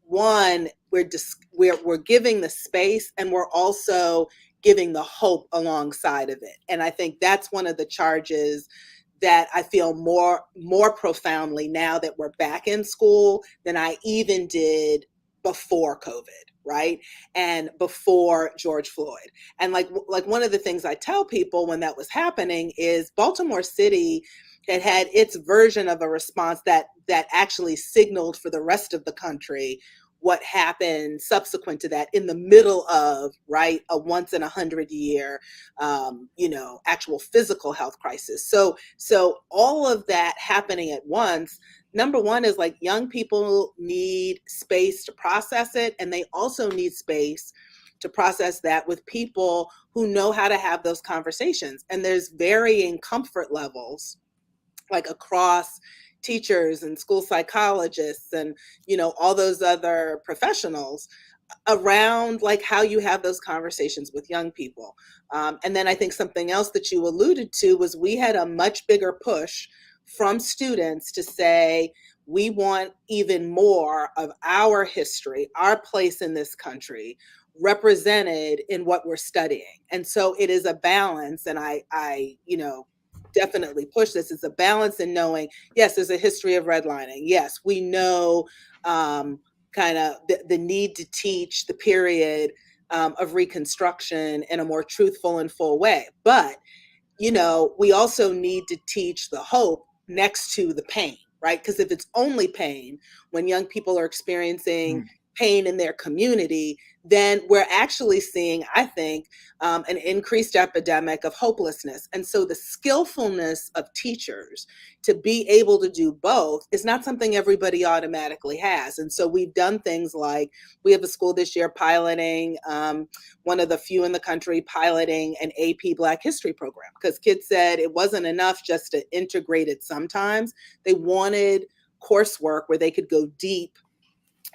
one, we're giving the space, and we're also giving the hope alongside of it. And I think that's one of the charges that I feel more profoundly now that we're back in school than I even did before COVID, right? And before George Floyd. And like one of the things I tell people when that was happening is Baltimore City had its version of a response that actually signaled for the rest of the country what happened subsequent to that in the middle of, right, a once in 100-year, actual physical health crisis. So all of that happening at once, number one is like young people need space to process it, and they also need space to process that with people who know how to have those conversations. And there's varying comfort levels, like across teachers and school psychologists and, all those other professionals around like how you have those conversations with young people. And then I think something else that you alluded to was we had a much bigger push from students to say, we want even more of our history, our place in this country, represented in what we're studying. And so it is a balance. And I definitely push this. It's a balance in knowing, yes, there's a history of redlining. Yes, we know kind of the need to teach the period of Reconstruction in a more truthful and full way. But, we also need to teach the hope next to the pain, right? Because if it's only pain, when young people are experiencing pain in their community, then we're actually seeing, I think, an increased epidemic of hopelessness. And so the skillfulness of teachers to be able to do both is not something everybody automatically has. And so we've done things like, we have a school this year piloting, one of the few in the country piloting an AP Black History program, because kids said it wasn't enough just to integrate it sometimes. They wanted coursework where they could go deep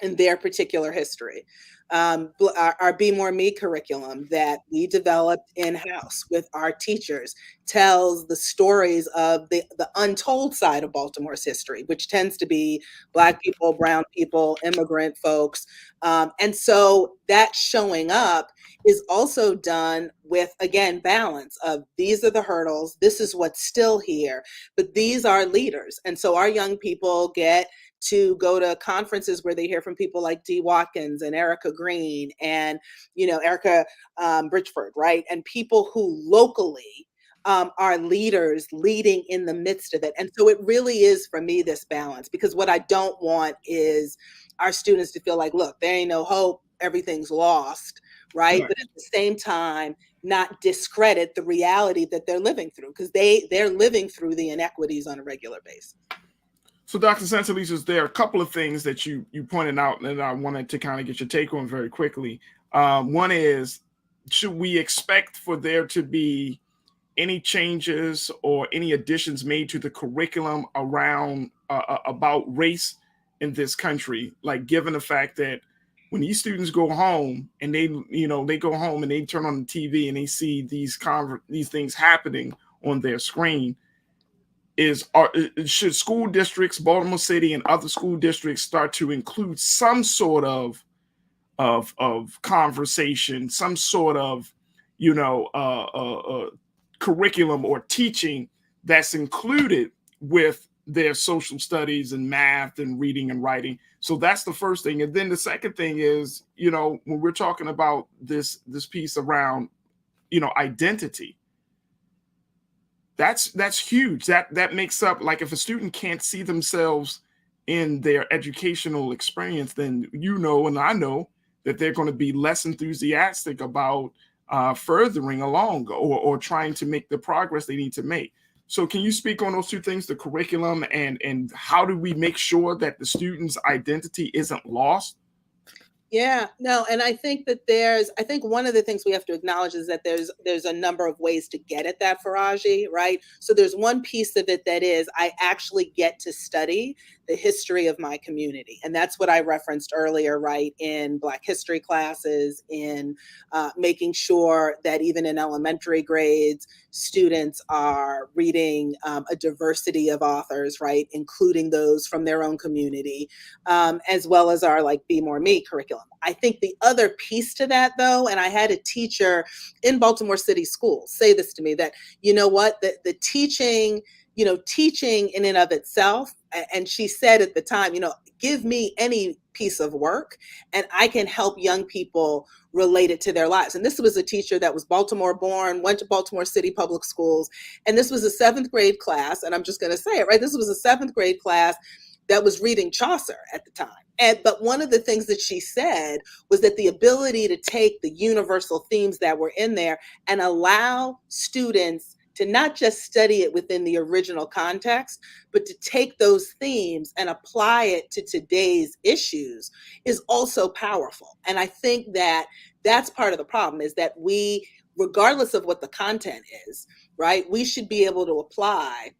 in their particular history. Our Be More Me curriculum that we developed in-house with our teachers tells the stories of the untold side of Baltimore's history, which tends to be Black people, brown people, immigrant folks. And so that showing up is also done with, again, balance of these are the hurdles, this is what's still here, but these are leaders. And so our young people get to go to conferences where they hear from people like Dee Watkins and Erica Green and, Erica Bridgeford, right? And people who locally are leaders leading in the midst of it. And so it really is, for me, this balance, because what I don't want is our students to feel like, look, there ain't no hope, everything's lost, right? But at the same time, not discredit the reality that they're living through, because they're living through the inequities on a regular basis.
So, Dr. Santelices, there are a couple of things that you pointed out that I wanted to kind of get your take on very quickly. One is, should we expect for there to be any changes or any additions made to the curriculum around about race in this country? Like, given the fact that when these students go home and they go home and they turn on the TV and they see these things happening on their screen, should school districts, Baltimore City and other school districts, start to include some sort of conversation, some sort of curriculum or teaching that's included with their social studies and math and reading and writing? So that's the first thing. And then the second thing is, when we're talking about this piece around identity, that's huge. That makes up, like, if a student can't see themselves in their educational experience, then and I know that they're going to be less enthusiastic about furthering along or trying to make the progress they need to make. So can you speak on those two things, the curriculum and how do we make sure that the student's identity isn't lost?
Yeah, no, and I think that one of the things we have to acknowledge is that there's a number of ways to get at that, Farajii, right? So there's one piece of it that is, I actually get to study the history of my community. And that's what I referenced earlier, right? In Black history classes, in making sure that even in elementary grades, students are reading a diversity of authors, right? Including those from their own community, as well as our Be More Me curriculum. I think the other piece to that, though, and I had a teacher in Baltimore City schools say this to me, that, the teaching, teaching in and of itself and she said at the time, give me any piece of work and I can help young people relate it to their lives. And this was a teacher that was Baltimore born, went to Baltimore City Public Schools. And this was a 7th grade class. And I'm just going to say it, right? This was a 7th grade class that was reading Chaucer at the time. But one of the things that she said was that the ability to take the universal themes that were in there and allow students to not just study it within the original context, but to take those themes and apply it to today's issues is also powerful. And I think that that's part of the problem, is that we, regardless of what the content is, right, we should be able to apply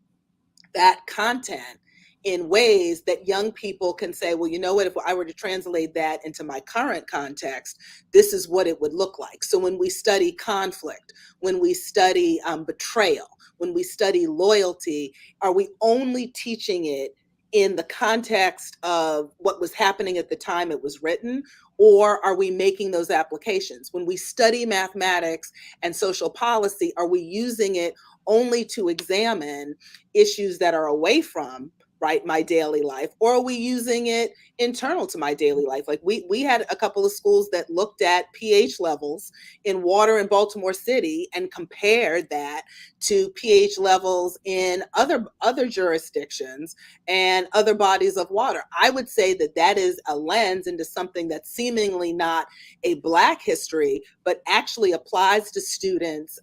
that content in ways that young people can say, well, you know what, if I were to translate that into my current context, this is what it would look like. So when we study conflict, when we study betrayal, when we study loyalty, are we only teaching it in the context of what was happening at the time it was written, or are we making those applications? When we study mathematics and social policy, are we using it only to examine issues that are away from, right, my daily life, or are we using it internal to my daily life? Like we had a couple of schools that looked at pH levels in water in Baltimore City and compared that to pH levels in other jurisdictions and other bodies of water. I would say that that is a lens into something that's seemingly not a Black history, but actually applies to students'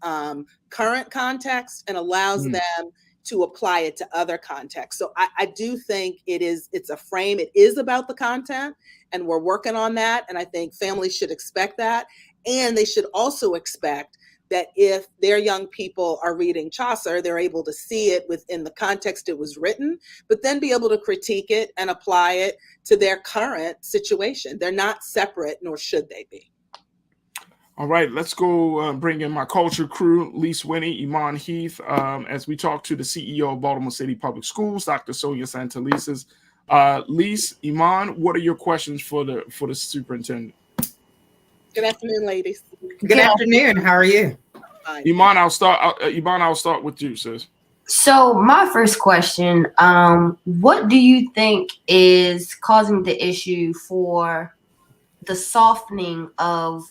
current context and allows them to apply it to other contexts. So I do think it's a frame. It is about the content, and we're working on that. And I think families should expect that. And they should also expect that if their young people are reading Chaucer, they're able to see it within the context it was written, but then be able to critique it and apply it to their current situation. They're not separate, nor should they be.
All right, let's go bring in my culture crew, Lise Winnie, Iman Heath, as we talk to the CEO of Baltimore City Public Schools, Dr. Sonia Santelises. Lise, Iman, what are your questions for the superintendent?
Good afternoon, ladies.
Good afternoon. How are you?
Iman, I'll start with you, sis.
So my first question, what do you think is causing the issue for the softening of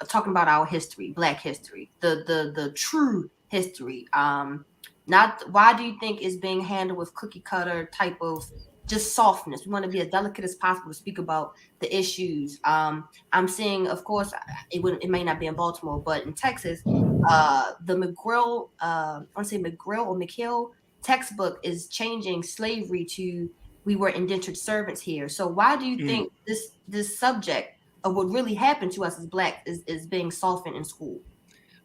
talking about our history, Black history, the true history? Not why do you think it's being handled with cookie cutter type of just softness? We want to be as delicate as possible to speak about the issues. I'm seeing, of course, it may not be in Baltimore, but in Texas, the McGrill, I want to say McGrill or McHill textbook is changing slavery to we were indentured servants here. So why do you think this subject of what really happened to us as Black is being softened in school?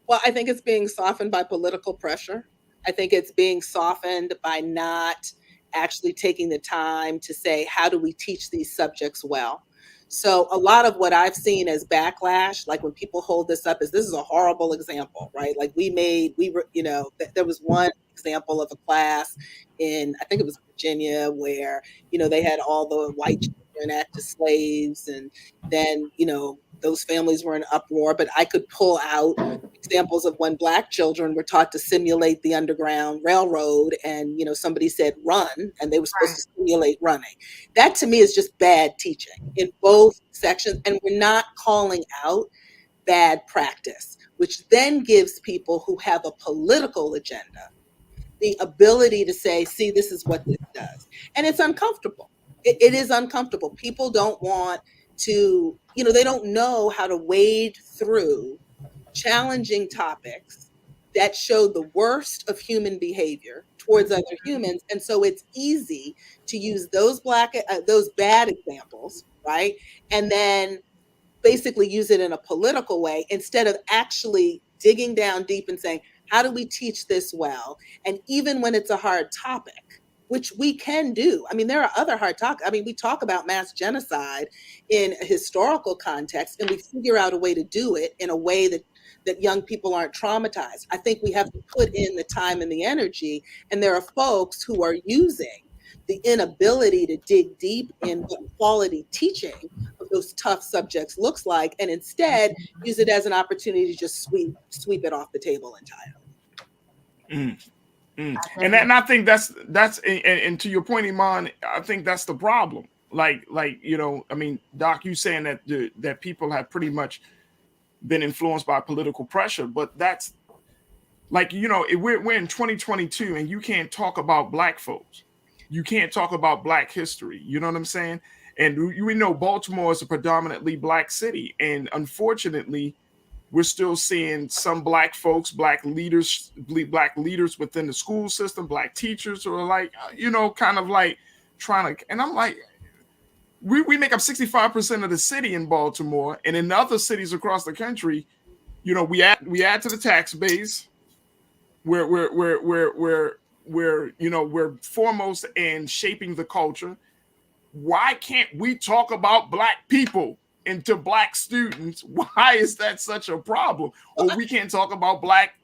Well, I think it's being softened by political pressure. I think it's being softened by not actually taking the time to say, how do we teach these subjects well? So a lot of what I've seen as backlash, like when people hold this up, is this is a horrible example, right? Like there was one example of a class in, I think it was Virginia, where, they had all the white children act as slaves, and then, those families were in uproar. But I could pull out examples of when Black children were taught to simulate the Underground Railroad, and somebody said run, and they were supposed to simulate running. That to me is just bad teaching in both sections, and we're not calling out bad practice, which then gives people who have a political agenda the ability to say, see, this is what this does. And it's uncomfortable. It is uncomfortable. People don't want to, they don't know how to wade through challenging topics that show the worst of human behavior towards other humans. And so it's easy to use those bad examples, right? And then basically use it in a political way instead of actually digging down deep and saying, how do we teach this well? And even when it's a hard topic, which we can do. I mean, there are other hard topics. I mean, we talk about mass genocide in a historical context, and we figure out a way to do it in a way that young people aren't traumatized. I think we have to put in the time and the energy, and there are folks who are using the inability to dig deep in what quality teaching of those tough subjects looks like, and instead use it as an opportunity to just sweep it off the table entirely.
And I think that's and to your point, Iman, I think that's the problem. Like I mean, Doc, you saying that that people have pretty much been influenced by political pressure, but that's like we're in 2022, and you can't talk about Black folks, you can't talk about Black history. You know what I'm saying? And we know Baltimore is a predominantly Black city, and unfortunately, we're still seeing some Black folks, Black leaders within the school system, Black teachers who are like, kind of like trying to, and I'm like, we make up 65% of the city in Baltimore, and in other cities across the country, we add to the tax base. We're foremost in shaping the culture. Why can't we talk about Black people and to Black students? Why is that such a problem? Or we can't talk about Black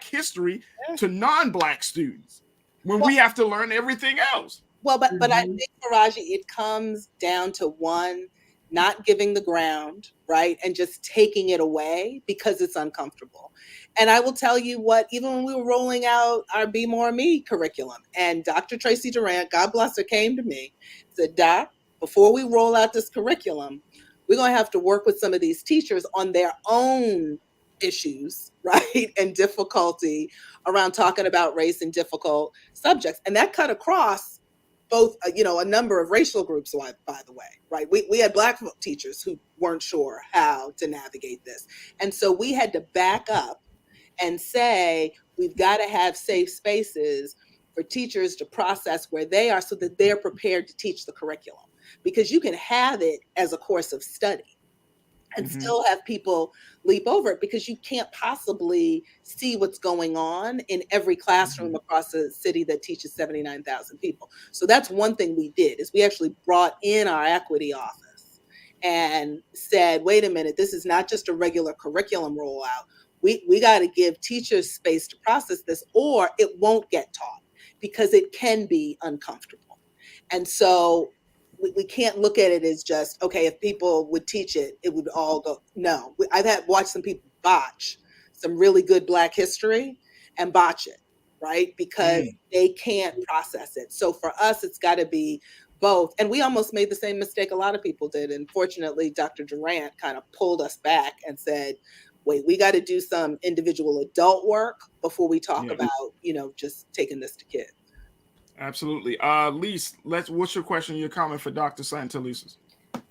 history to non-Black students when we have to learn everything else?
Well, but I think, Farajii, it comes down to one, not giving the ground, right? And just taking it away because it's uncomfortable. And I will tell you what, even when we were rolling out our Be More Me curriculum, and Dr. Tracy Durant, God bless her, came to me, said, Doc, before we roll out this curriculum, we're going to have to work with some of these teachers on their own issues, right? And difficulty around talking about race and difficult subjects. And that cut across both, a number of racial groups, by the way, right? We had Black teachers who weren't sure how to navigate this. And so we had to back up and say, we've got to have safe spaces for teachers to process where they are so that they're prepared to teach the curriculum. Because you can have it as a course of study and still have people leap over it, because you can't possibly see what's going on in every classroom across the city that teaches 79,000 people. So that's one thing we did, is we actually brought in our equity office and said, wait a minute, this is not just a regular curriculum rollout. We got to give teachers space to process this, or it won't get taught, because it can be uncomfortable. And so we can't look at it as just, okay, if people would teach it, it would all go. No, I've watched some people botch some really good Black history and botch it, right? Because they can't process it. So for us, it's got to be both. And we almost made the same mistake a lot of people did. And fortunately, Dr. Durant kind of pulled us back and said, wait, we got to do some individual adult work before we talk about, just taking this to kids.
Absolutely. Lise, what's your question, your comment for Dr. Santelises?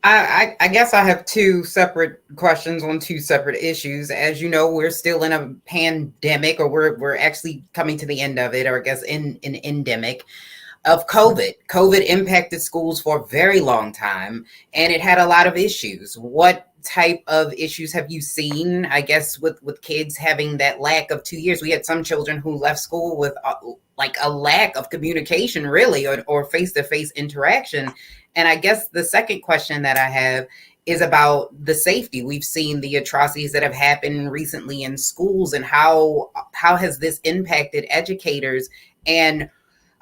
I guess I have two separate questions on two separate issues. As you know, we're still in a pandemic, or we're actually coming to the end of it, or I guess in an endemic of COVID. COVID impacted schools for a very long time, and it had a lot of issues. What type of issues have you seen, I guess, with kids having that lack of 2 years? We had some children who left school with like a lack of communication, really, or face-to-face interaction. And I guess the second question that I have is about the safety. We've seen the atrocities that have happened recently in schools, and how has this impacted educators? And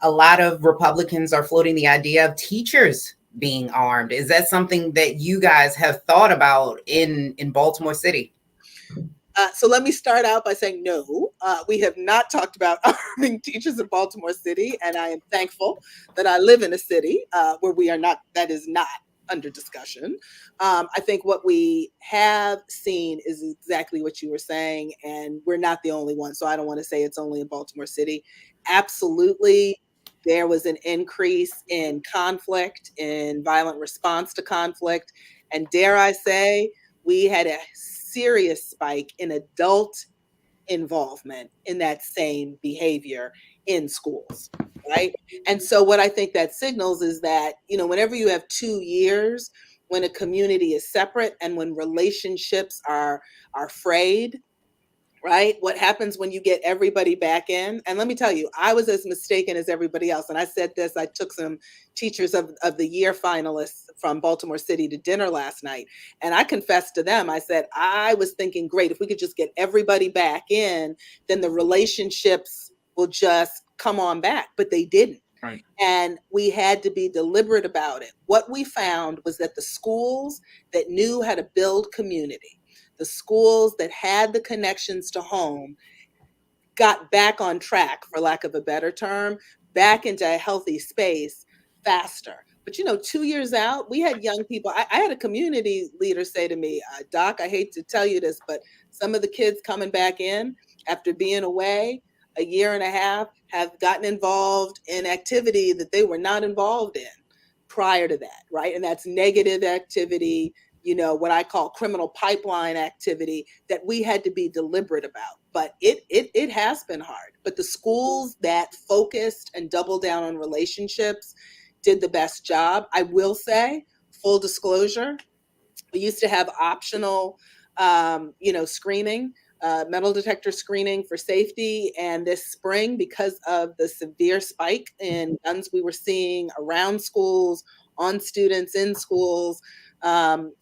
a lot of Republicans are floating the idea of teachers being armed. Is that something that you guys have thought about in Baltimore City?
So let me start out by saying no, we have not talked about arming teachers in Baltimore City, and I am thankful that I live in a city where that is not under discussion. I think what we have seen is exactly what you were saying, and we're not the only one, so I don't want to say it's only in Baltimore City. Absolutely, there was an increase in conflict, in violent response to conflict, and dare I say, we had a serious spike in adult involvement in that same behavior in schools, right? And so what I think that signals is that, whenever you have 2 years, when a community is separate and when relationships are frayed, right? What happens when you get everybody back in? And let me tell you, I was as mistaken as everybody else. And I said this, I took some teachers of the year finalists from Baltimore City to dinner last night. And I confessed to them, I said, I was thinking, great, if we could just get everybody back in, then the relationships will just come on back. But they didn't.
Right.
And we had to be deliberate about it. What we found was that the schools that knew how to build community, the schools that had the connections to home, got back on track, for lack of a better term, back into a healthy space faster. But 2 years out, we had young people. I had a community leader say to me, Doc, I hate to tell you this, but some of the kids coming back in after being away a year and a half have gotten involved in activity that they were not involved in prior to that, right? And that's negative activity, what I call criminal pipeline activity that we had to be deliberate about. But it has been hard. But the schools that focused and doubled down on relationships did the best job. I will say, full disclosure, we used to have optional, screening, metal detector screening for safety. And this spring, because of the severe spike in guns we were seeing around schools, on students in schools,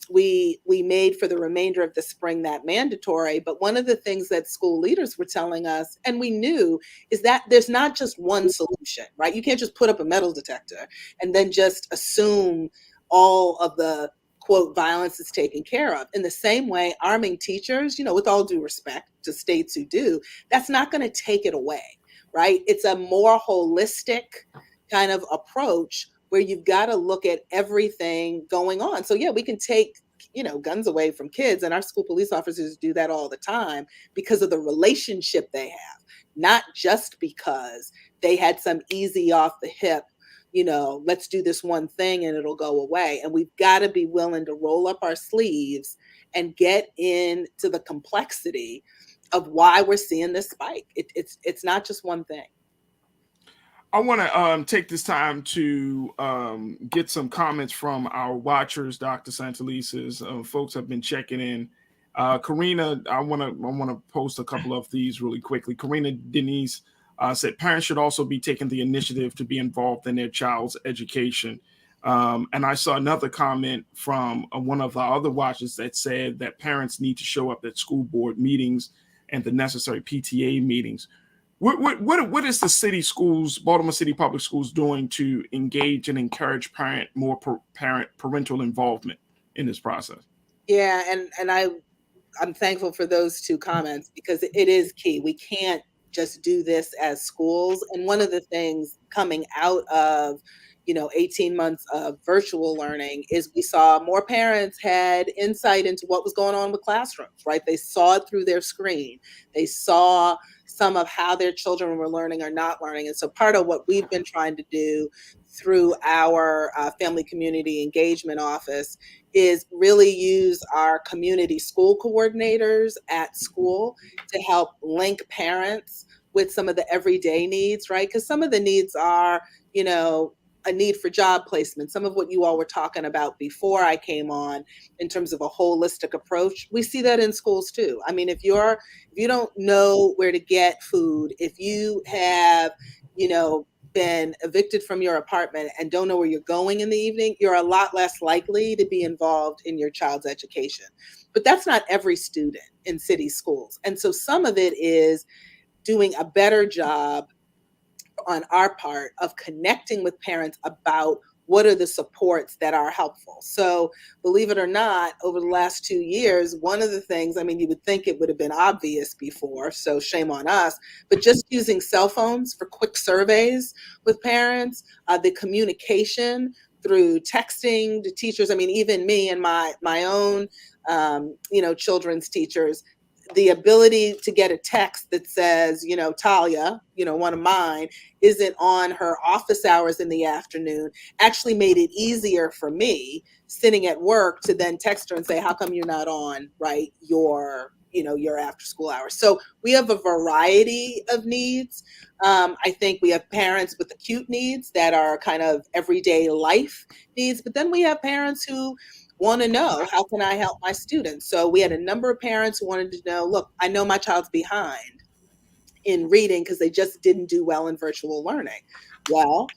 we made for the remainder of the spring that mandatory. But one of the things that school leaders were telling us, and we knew, is that there's not just one solution, right? You can't just put up a metal detector and then just assume all of the quote violence is taken care of. In the same way, arming teachers, with all due respect to states who do, that's not going to take it away, right? It's a more holistic kind of approach where you've got to look at everything going on. So yeah, we can take, guns away from kids, and our school police officers do that all the time because of the relationship they have, not just because they had some easy off the hip, let's do this one thing and it'll go away. And we've got to be willing to roll up our sleeves and get into the complexity of why we're seeing this spike. It's not just one thing.
I want to take this time to get some comments from our watchers, Dr. Santelisa's. Folks have been checking in. Karina, I want to post a couple of these really quickly. Karina Denise said parents should also be taking the initiative to be involved in their child's education. And I saw another comment from one of our other watchers that said that parents need to show up at school board meetings and the necessary PTA meetings. What is the city schools, Baltimore City Public Schools, doing to engage and encourage parental involvement in this process?
Yeah, and I'm thankful for those two comments because it is key. We can't just do this as schools. And one of the things coming out of 18 months of virtual learning is we saw more parents had insight into what was going on with classrooms, right? They saw it through their screen. They saw some of how their children were learning or not learning. And so part of what we've been trying to do through our family community engagement office is really use our community school coordinators at school to help link parents with some of the everyday needs, right? Because some of the needs are, a need for job placement, some of what you all were talking about before I came on in terms of a holistic approach. We see that in schools too. I mean, if you don't know where to get food, if you have, been evicted from your apartment and don't know where you're going in the evening, you're a lot less likely to be involved in your child's education. But that's not every student in city schools. And so some of it is doing a better job on our part of connecting with parents about what are the supports that are helpful. So believe it or not, over the last 2 years, one of the things, you would think it would have been obvious before, so shame on us, but just using cell phones for quick surveys with parents, the communication through texting to teachers. Even me and my own, children's teachers, the ability to get a text that says, Talia, one of mine, isn't on her office hours in the afternoon, actually made it easier for me sitting at work to then text her and say, how come you're not on, right, your after school hours? So we have a variety of needs. I think we have parents with acute needs that are kind of everyday life needs, but then we have parents who want to know, how can I help my students? So we had a number of parents who wanted to know, look, I know my child's behind in reading because they just didn't do well in virtual learning. Well,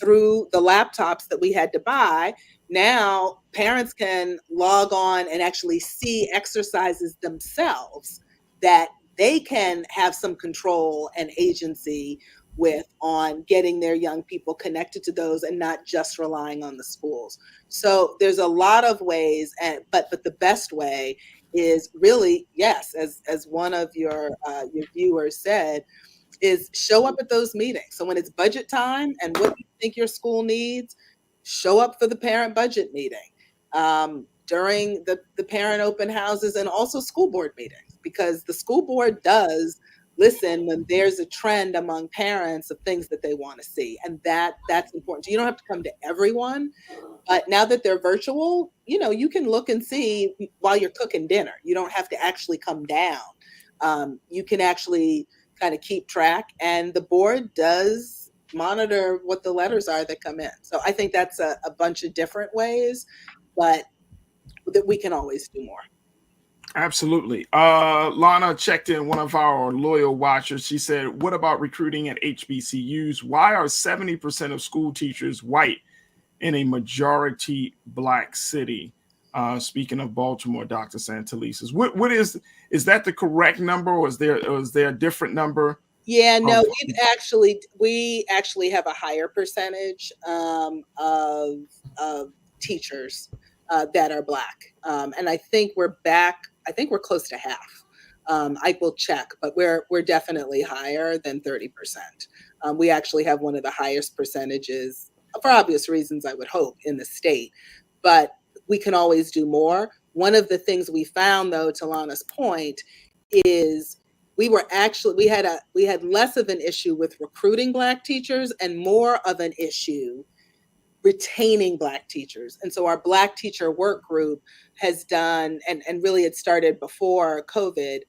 through the laptops that we had to buy, now parents can log on and actually see exercises themselves that they can have some control and agency with on getting their young people connected to those and not just relying on the schools. So there's a lot of ways, but the best way is really, yes, as one of your viewers said, is show up at those meetings. So when it's budget time and what you think your school needs, show up for the parent budget meeting, during the parent open houses, and also school board meetings, because the school board does listen when there's a trend among parents of things that they want to see. And that's important. You don't have to come to everyone, but now that they're virtual, you can look and see while you're cooking dinner. You don't have to actually come down. You can actually kind of keep track, and the board does monitor what the letters are that come in. So I think that's a bunch of different ways, but that we can always do more.
Absolutely. Lana checked in, one of our loyal watchers. She said, what about recruiting at HBCUs? Why are 70% of school teachers white in a majority Black city? Speaking of Baltimore, Dr. Santelises, what is that the correct number, or is there a different number?
Yeah, no, we actually have a higher percentage of teachers that are Black, and I think we're close to half. I will check, but we're definitely higher than 30%. We actually have one of the highest percentages, for obvious reasons, I would hope, in the state, but we can always do more. One of the things we found, though, to Lana's point, is we had less of an issue with recruiting Black teachers and more of an issue retaining Black teachers. And so our Black teacher work group has done, and really it started before COVID,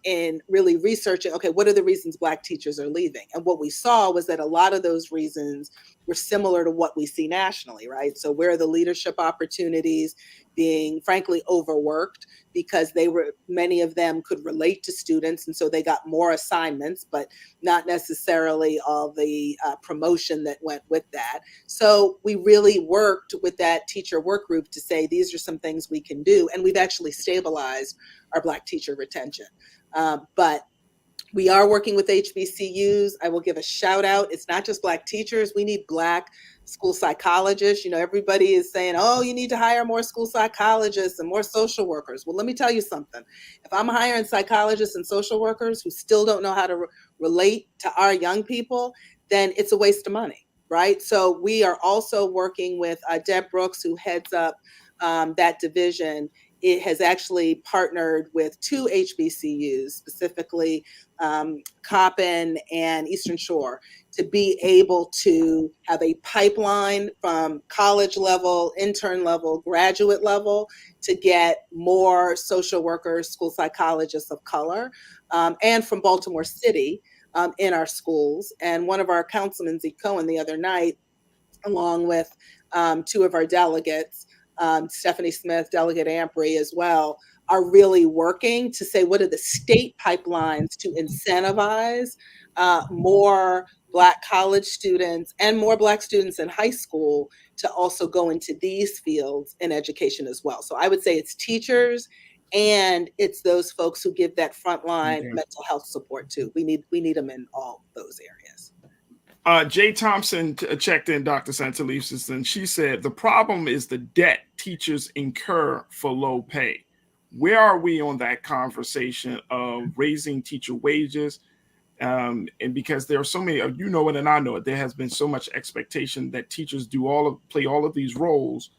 in really researching, okay, what are the reasons Black teachers are leaving? And what we saw was that a lot of those reasons were similar to what we see nationally, right? So where are the leadership opportunities? Being frankly overworked, because many of them could relate to students, and so they got more assignments, but not necessarily all the promotion that went with that. So we really worked with that teacher work group to say, these are some things we can do, and we've actually stabilized our Black teacher retention. But we are working with HBCUs. I will give a shout out. It's not just Black teachers. We need Black school psychologists. Everybody is saying, oh, you need to hire more school psychologists and more social workers. Well, let me tell you something. If I'm hiring psychologists and social workers who still don't know how to relate to our young people, then it's a waste of money, right? So we are also working with Deb Brooks, who heads up that division. It has actually partnered with 2 HBCUs, specifically Coppin and Eastern Shore, to be able to have a pipeline from college level, intern level, graduate level, to get more social workers, school psychologists of color, and from Baltimore City in our schools. And one of our councilmen, Zeke Cohen, the other night, along with 2 of our delegates, Stephanie Smith, Delegate Ampry as well, are really working to say, what are the state pipelines to incentivize more Black college students and more Black students in high school to also go into these fields in education as well. So I would say it's teachers, and it's those folks who give that frontline mental health support too. We need them in all those areas.
Jay Thompson checked in, Dr. Santelises, and she said, the problem is the debt teachers incur for low pay. Where are we on that conversation of raising teacher wages? And because there are so many, you know it and I know it, there has been so much expectation that teachers play all of these roles,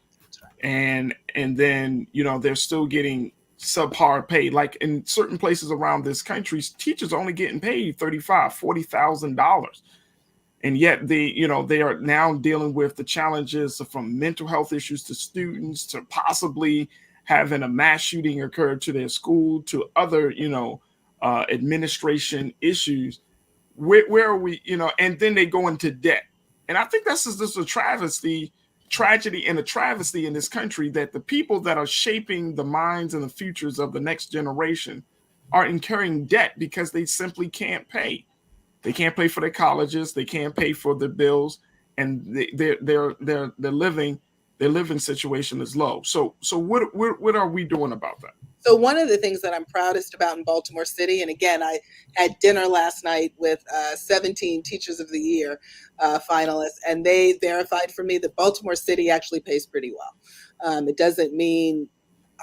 and then they're still getting subpar pay. Like in certain places around this country, teachers are only getting paid $35,000-$40,000. And yet they are now dealing with the challenges from mental health issues to students, to possibly having a mass shooting occur to their school, to other, administration issues. Where are we, and then they go into debt. And I think this is a tragedy and a travesty in this country, that the people that are shaping the minds and the futures of the next generation are incurring debt because they simply can't pay. They can't pay for their colleges. They can't pay for their bills, and their living situation is low. So what are we doing about that?
So one of the things that I'm proudest about in Baltimore City, and again, I had dinner last night with 17 Teachers of the Year finalists, and they verified for me that Baltimore City actually pays pretty well. It doesn't mean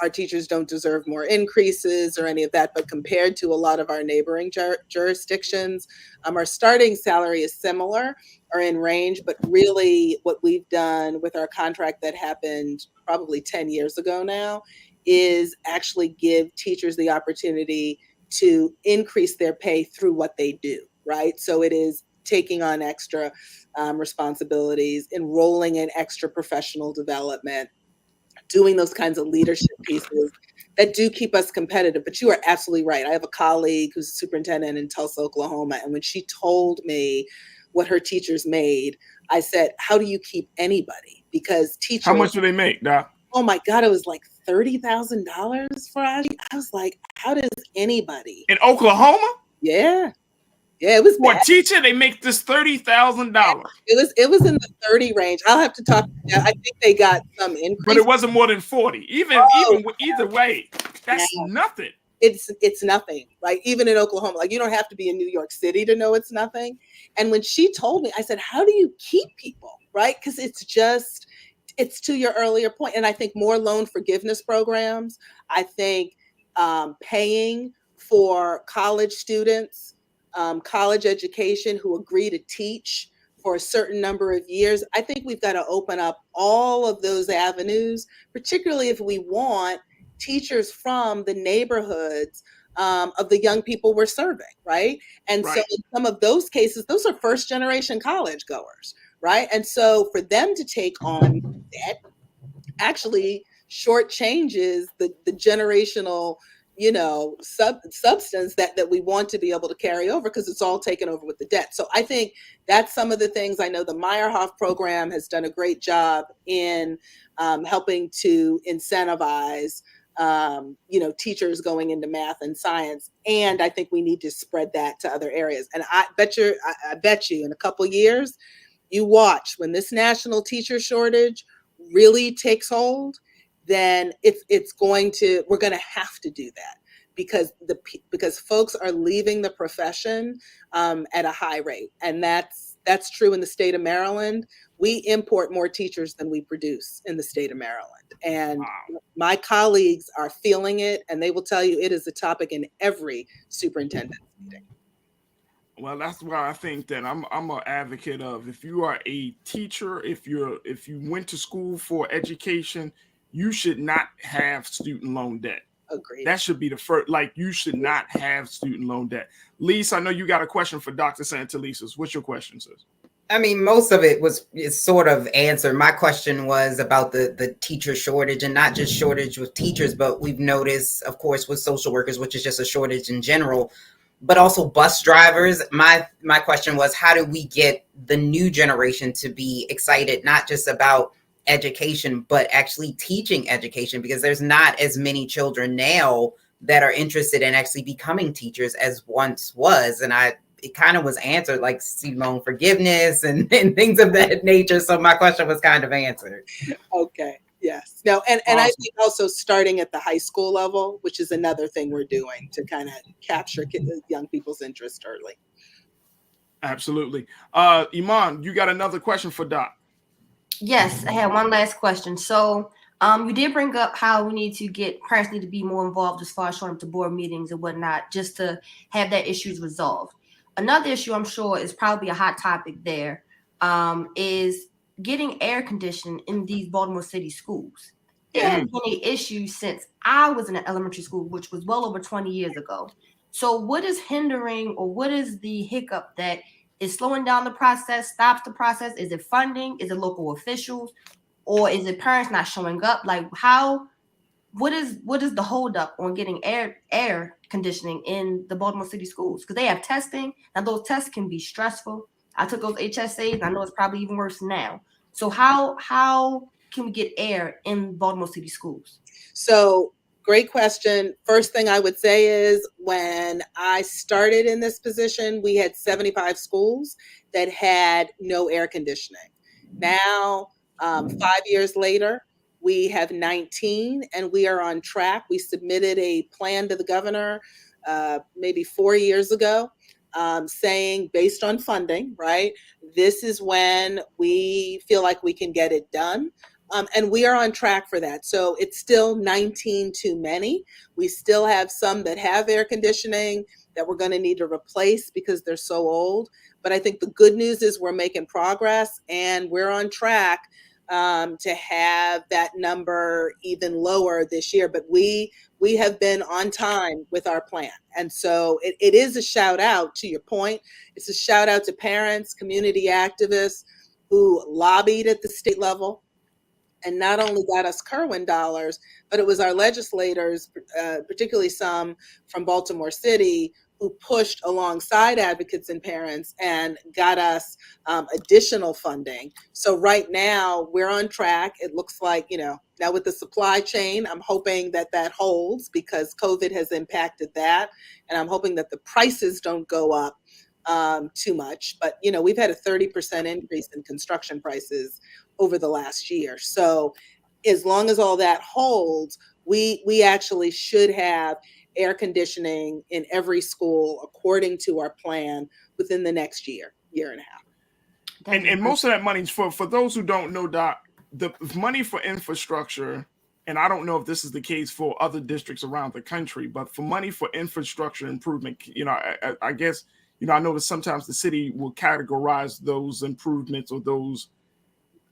our teachers don't deserve more increases or any of that, but compared to a lot of our neighboring jurisdictions, our starting salary is similar or in range, but really what we've done with our contract that happened probably 10 years ago now is actually give teachers the opportunity to increase their pay through what they do, right? So it is taking on extra responsibilities, enrolling in extra professional development, doing those kinds of leadership pieces that do keep us competitive. But you are absolutely right. I have a colleague who's a superintendent in Tulsa, Oklahoma, and when she told me what her teachers made, I said, how do you keep anybody? Because teachers—
How much do they make, Doc?
Oh my God, it was like $30,000, Farajii. I was like, how does anybody?
In Oklahoma?
Yeah. Yeah, it was
For
bad.
a teacher, they make this $30,000.
It was in the 30 range. I'll have to talk. I think they got some increase,
but it wasn't more than 40. Either way, that's nothing.
It's nothing. Like even in Oklahoma, like you don't have to be in New York City to know it's nothing. And when she told me, I said, "How do you keep people?" Right? Because it's to your earlier point, and I think more loan forgiveness programs. I think paying for college students. College education who agree to teach for a certain number of years. I think we've got to open up all of those avenues, particularly if we want teachers from the neighborhoods of the young people we're serving, right? And so in some of those cases, those are first generation college goers, right? And so for them to take on debt actually shortchanges the generational substance that we want to be able to carry over because it's all taken over with the debt. So I think that's some of the things. I know the Meyerhoff program has done a great job in helping to incentivize teachers going into math and science. And I think we need to spread that to other areas. And I bet you in a couple of years, you watch when this national teacher shortage really takes hold, then we're going to have to do that because folks are leaving the profession at a high rate. And that's true in the state of Maryland. We import more teachers than we produce in the state of Maryland. And my colleagues are feeling it, and they will tell you it is a topic in every superintendent's meeting.
Well, that's why I think that I'm an advocate of, if you are a teacher, if you went to school for education, you should not have student loan debt.
Agreed.
That should be the first. Like, you should not have student loan debt. Lisa, I know you got a question for Dr. Santelises. What's your question, sis?
I mean, most of it is sort of answered. My question was about the teacher shortage, and not just shortage with teachers, but we've noticed, of course, with social workers, which is just a shortage in general, but also bus drivers. My question was, how do we get the new generation to be excited, not just about education, but actually teaching education? Because there's not as many children now that are interested in actually becoming teachers as once was. And it kind of was answered, like student loan forgiveness and things of that nature. So my question was kind of answered.
Okay. Yes. No, and awesome. I think also starting at the high school level, which is another thing we're doing to kind of capture young people's interest early.
Absolutely. Iman, you got another question for Doc?
Yes, I have one last question. So you did bring up how we need to parents need to be more involved as far as showing up to board meetings and whatnot, just to have that issues resolved. Another issue I'm sure is probably a hot topic there, is getting air conditioning in these Baltimore City schools. There has been an issue since I was in an elementary school, which was well over 20 years ago. So what is hindering, or what is the hiccup that is slowing down the process, stops the process? Is it funding? Is it local officials? Or is it parents not showing up? Like what is the holdup on getting air conditioning in the Baltimore City schools? Because they have testing. Now those tests can be stressful. I took those HSAs, and I know it's probably even worse now. So how can we get air in Baltimore City schools?
So great question. First thing I would say is, when I started in this position, we had 75 schools that had no air conditioning. Now, 5 years later, we have 19, and we are on track. We submitted a plan to the governor maybe 4 years ago, saying, based on funding, right, this is when we feel like we can get it done. And we are on track for that. So it's still 19 too many. We still have some that have air conditioning that we're going to need to replace because they're so old. But I think the good news is we're making progress, and we're on track to have that number even lower this year. But we have been on time with our plan. And so it is a shout out, to your point. It's a shout out to parents, community activists who lobbied at the state level and not only got us Kerwin dollars, but it was our legislators, particularly some from Baltimore City, who pushed alongside advocates and parents and got us additional funding. So right now we're on track. It looks like, now with the supply chain, I'm hoping that holds because COVID has impacted that. And I'm hoping that the prices don't go up too much. But, we've had a 30% increase in construction prices over the last year. So as long as all that holds, we actually should have air conditioning in every school according to our plan within the next year and a half.
And most of that money, for those who don't know, Doc, the money for infrastructure, and I don't know if this is the case for other districts around the country, but for money for infrastructure improvement, I guess, I know that sometimes the city will categorize those improvements or those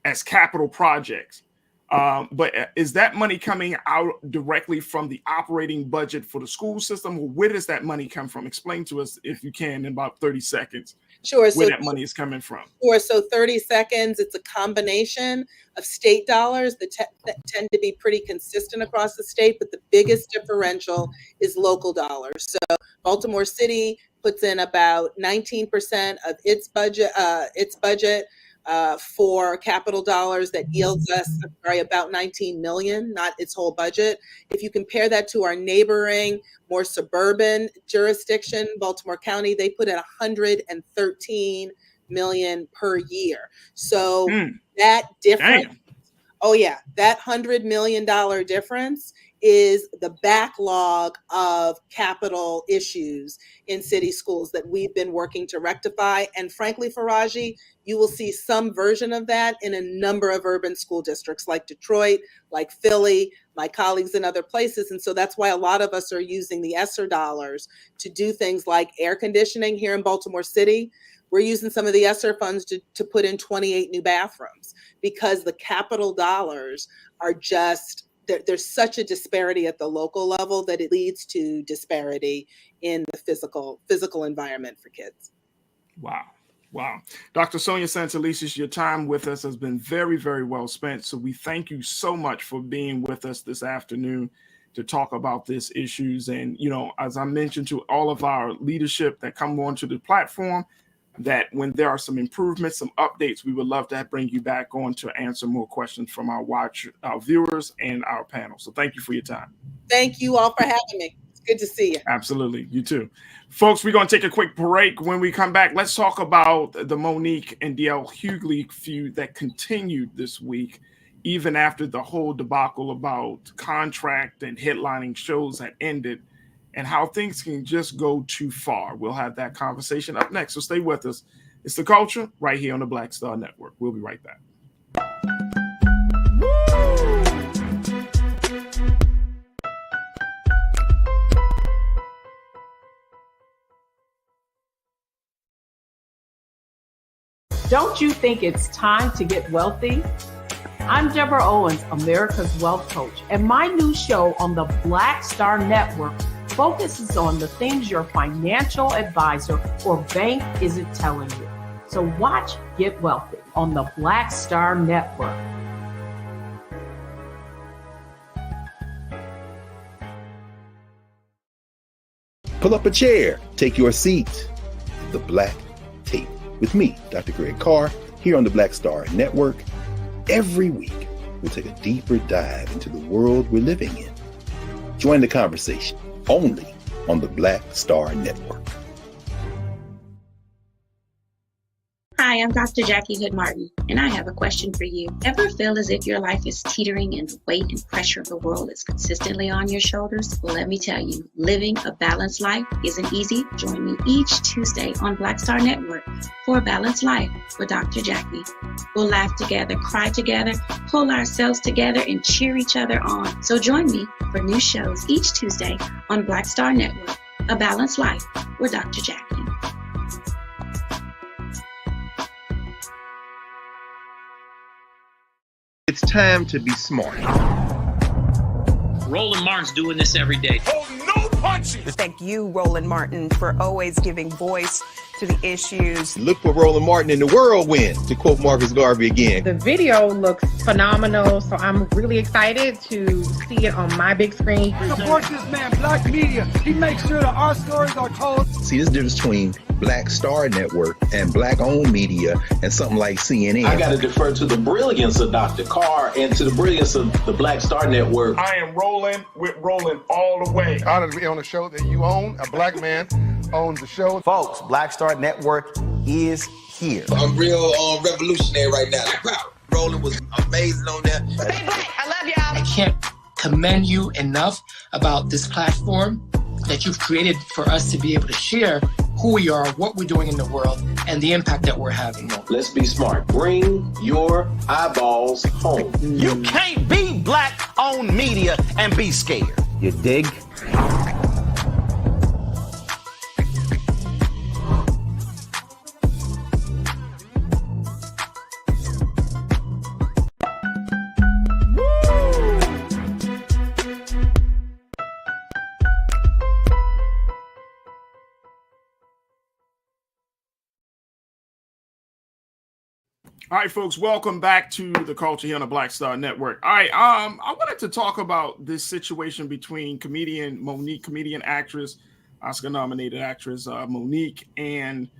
as capital projects. But is that money coming out directly from the operating budget for the school system, or where does that money come from? Explain to us, if you can, in about 30 seconds,
where
that money is coming from.
Sure. So 30 seconds, it's a combination of state dollars that tend to be pretty consistent across the state, but the biggest differential is local dollars. So Baltimore City puts in about 19% of its budget for capital dollars that yields us about 19 million, not its whole budget. If you compare that to our neighboring, more suburban jurisdiction, Baltimore County, they put in 113 million per year. So that difference, that $100 million difference is the backlog of capital issues in city schools that we've been working to rectify. And frankly, Farajii, you will see some version of that in a number of urban school districts like Detroit, like Philly, my colleagues in other places. And so that's why a lot of us are using the ESSER dollars to do things like air conditioning here in Baltimore City. We're using some of the ESSER funds to put in 28 new bathrooms because the capital dollars are just, there's such a disparity at the local level that it leads to disparity in the physical environment for kids.
Wow. Dr. Sonia Santelices, your time with us has been very, very well spent. So we thank you so much for being with us this afternoon to talk about these issues. And, as I mentioned to all of our leadership that come onto the platform, that when there are some improvements, some updates, we would love to bring you back on to answer more questions from our viewers and our panel. So thank you for your time.
Thank you all for having me. It's good to see you.
Absolutely. You too. Folks, we're going to take a quick break. When we come back, let's talk about the Monique and DL Hughley feud that continued this week, even after the whole debacle about contract and headlining shows had ended, and how things can just go too far. We'll have that conversation up next, so stay with us. It's The Culture right here on the Black Star Network. We'll be right back.
Don't you think it's time to get wealthy? I'm Deborah Owens, America's Wealth Coach, and my new show on the Black Star Network focuses on the things your financial advisor or bank isn't telling you. So watch Get Wealthy on the Black Star Network.
Pull up a chair, take your seat. The Black Tape with me, Dr. Greg Carr, here on the Black Star Network. Every week, we'll take a deeper dive into the world we're living in. Join the conversation only on the Black Star Network.
Hi, Hi, I'm Dr. Jackie Hood Martin, and I have a question for you. Ever feel as if your life is teetering and the weight and pressure of the world is consistently on your shoulders? Well, let me tell you, living a balanced life isn't easy. Join me each Tuesday on Black Star Network for A Balanced Life with Dr. Jackie. We'll laugh together, cry together, pull ourselves together, and cheer each other on. So join me for new shows each Tuesday on Black Star Network, A Balanced Life with Dr. Jackie.
It's time to be smart.
Roland Martin's doing this every day.
Oh, no punches! Thank you, Roland Martin, for always giving voice to the issues.
Look for Roland Martin in the whirlwind, to quote Marcus Garvey again.
The video looks phenomenal, so I'm really excited to see it on my big screen.
Support this man, Black Media. He makes sure that our stories are told.
See, there's a difference between Black Star Network and Black-owned media and something like CNN.
I got to defer to the brilliance of Dr. Carr and to the brilliance of the Black Star Network.
I am rolling with Roland all the way.
Honored to be on a show that you own. A black man owns the show.
Folks, Black Star Network is here.
I'm real revolutionary right now. Roland was amazing on there.
Stay black. I love y'all.
I can't commend you enough about this platform that you've created for us to be able to share who we are, what we're doing in the world, and the impact that we're having.
Let's be smart. Bring your eyeballs home.
You can't be Black-owned media and be scared. You dig?
All right, folks, welcome back to the Culture here on the Black Star Network. All right, I wanted to talk about this situation between comedian Monique, comedian actress, Oscar-nominated actress Monique, and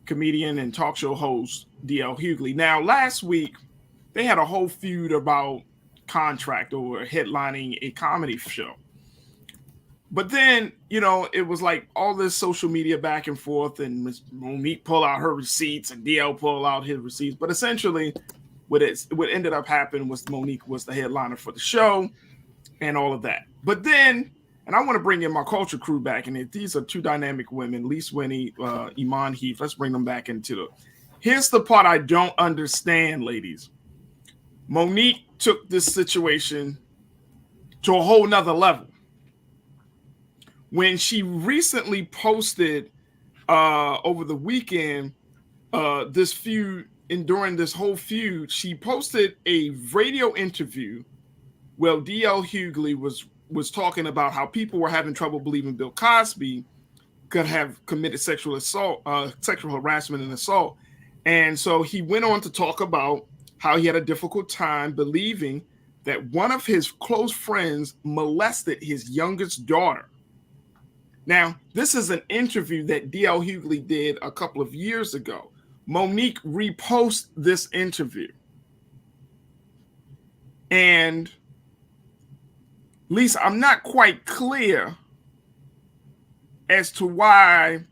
comedian and talk show host DL Hughley. Now, last week, they had a whole feud about contract or headlining a comedy show. But then, you know, it was like all this social media back and forth, and Monique pull out her receipts and DL pull out his receipts. But essentially, what ended up happening was Monique was the headliner for the show and all of that. But then, and I want to bring in my culture crew back in it. These are two dynamic women, Lise Winnie, Iman Heath. Let's bring them back into it. Here's the part I don't understand, ladies. Monique took this situation to a whole nother level. When she recently posted over the weekend this feud, and during this whole feud, she posted a radio interview where DL Hughley was talking about how people were having trouble believing Bill Cosby could have committed sexual assault, sexual harassment and assault. And so he went on to talk about how he had a difficult time believing that one of his close friends molested his youngest daughter. Now, this is an interview that DL Hughley did a couple of years ago. Monique reposted this interview. And Lisa, I'm not quite clear as to why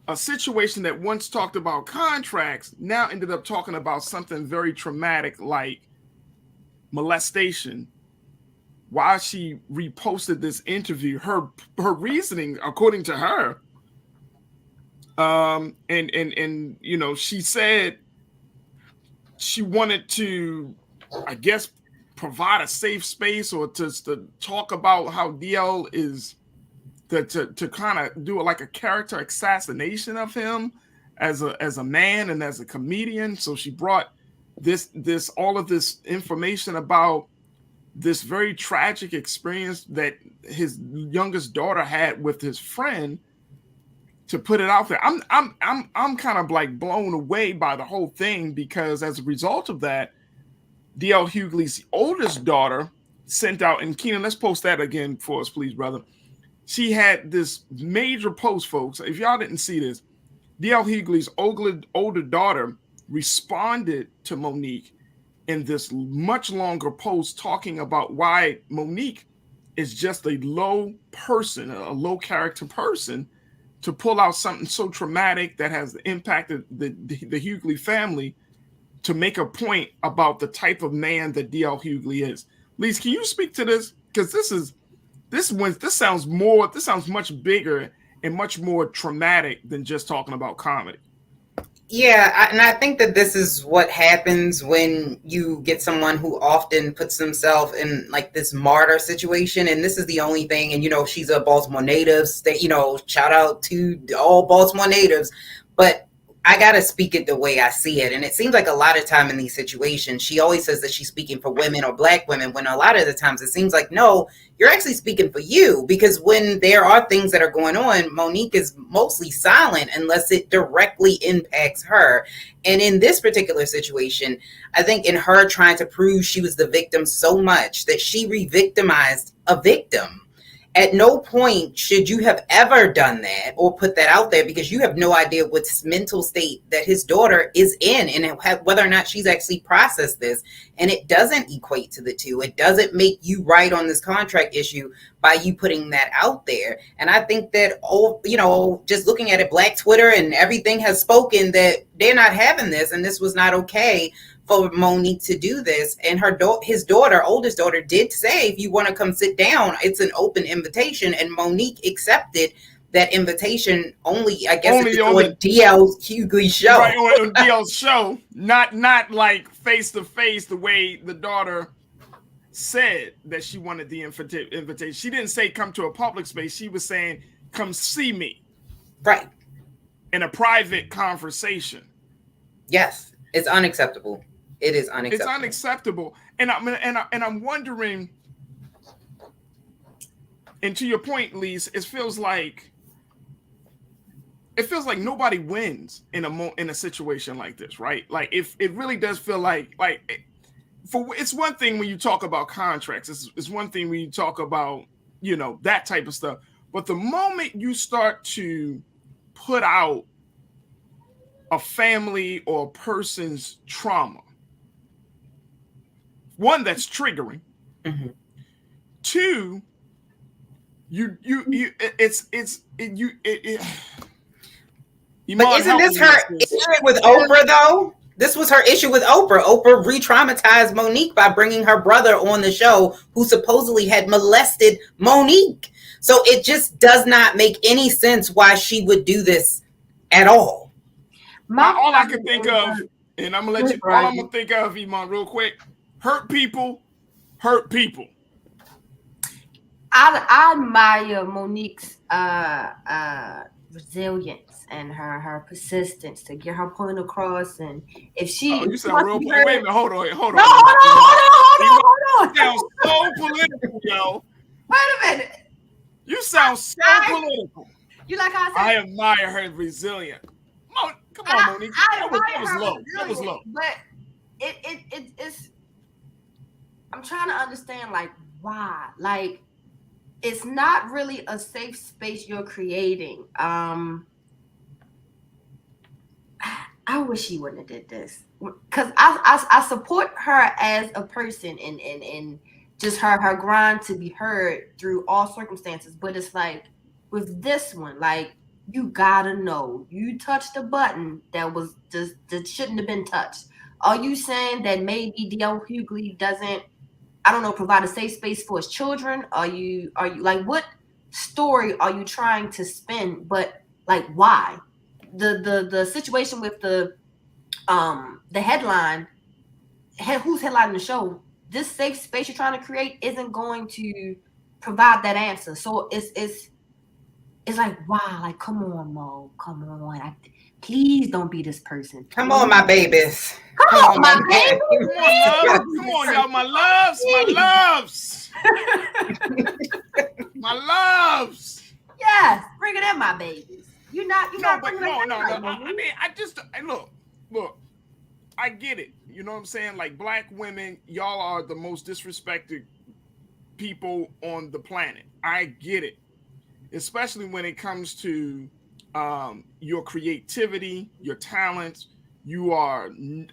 a situation that once talked about contracts now ended up talking about something very traumatic like molestation. Why she reposted this interview, her reasoning, according to her, and you know, she said she wanted to, I guess, provide a safe space or to talk about how DL is to kind of do like a character assassination of him as a man and as a comedian. So she brought this all of this information about this very tragic experience that his youngest daughter had with his friend to put it out there. I'm kind of like blown away by the whole thing, because as a result of that, DL Hughley's oldest daughter sent out, and Keenan, let's post that again for us, please, brother. She had this major post, folks. If y'all didn't see this, DL Hughley's older daughter responded to Monique in this much longer post talking about why Monique is just a low person, a low character person to pull out something so traumatic that has impacted the Hughley family to make a point about the type of man that DL Hughley is. Lise, can you speak to this? Because this sounds much bigger and much more traumatic than just talking about comedy.
Yeah, and I think that this is what happens when you get someone who often puts themselves in like this martyr situation. And this is the only thing. And, you know, she's a Baltimore native. You know, shout out to all Baltimore natives. But I got to speak it the way I see it. And it seems like a lot of time in these situations, she always says that she's speaking for women or Black women, when a lot of the times it seems like, no, you're actually speaking for you. Because when there are things that are going on, Monique is mostly silent unless it directly impacts her. And in this particular situation, I think in her trying to prove she was the victim so much that she re-victimized a victim. At no point should you have ever done that or put that out there, because you have no idea what mental state that his daughter is in and whether or not she's actually processed this. And it doesn't equate to the two. It doesn't make you right on this contract issue by you putting that out there. And I think that, you know, just looking at it, Black Twitter and everything has spoken that they're not having this, and this was not okay for Monique to do this. And his daughter, oldest daughter, did say, if you want to come sit down, it's an open invitation. And Monique accepted that invitation only, I guess, only on DL Hughley show.
Right, on DL's show, not like face to face the way the daughter said that she wanted the invitation. She didn't say come to a public space. She was saying come see me.
Right.
In a private conversation.
Yes, it's unacceptable. It is unacceptable.
It's unacceptable. And I'm wondering, and to your point, Lise, it feels like nobody wins in a situation like this, right? Like, if it really does feel like it's one thing when you talk about contracts. It's one thing when you talk about, you know, that type of stuff. But the moment you start to put out a family or a person's trauma, one, that's triggering.
Mm-hmm.
Two, you
but isn't this her issue with Oprah though? This was her issue with Oprah. Oprah re-traumatized Monique by bringing her brother on the show, who supposedly had molested Monique. So it just does not make any sense why she would do this at all.
All I can think of, and I'm gonna let you. All I'm gonna think of, Iman, real quick: hurt people.
I admire Monique's resilience and her persistence to get her point across. And if she,
you sound real. Wait a minute, hold on.
No, hold on.
You sound so political, yo.
Wait a minute.
You sound so political.
You like how I said?
I admire her resilience. Come on, Monique. That was low.
But it's. I'm trying to understand, like, why. Like, it's not really a safe space you're creating. I wish she wouldn't have did this, because I support her as a person and just her grind to be heard through all circumstances. But it's like with this one, like, you gotta know you touched a button that shouldn't have been touched. Are you saying that maybe DL Hughley doesn't, I don't know, provide a safe space for his children? Are you like, what story are you trying to spin? But like, why? The situation with the headline, who's headlining the show? This safe space you're trying to create isn't going to provide that answer. So it's like, wow, like, come on, Mo, come on. Please don't be this person.
Come on, my babies.
Come on, my babies.
Come on, y'all, my loves. My loves.
Yes, bring it in, my babies. No.
I mean, look, I get it. You know what I'm saying? Like, Black women, y'all are the most disrespected people on the planet. I get it. Especially when it comes to your creativity, your talents. You are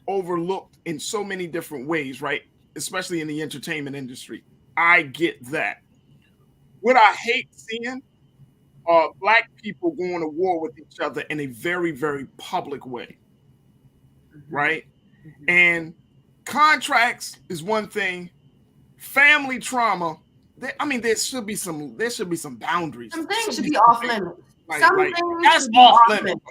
overlooked in so many different ways, right? Especially in the entertainment industry. I get that. What I hate seeing Black people going to war with each other in a very, very public way, right? And contracts is one thing. Family trauma. There should be some boundaries.
Some things should be off limits.
That's off limits.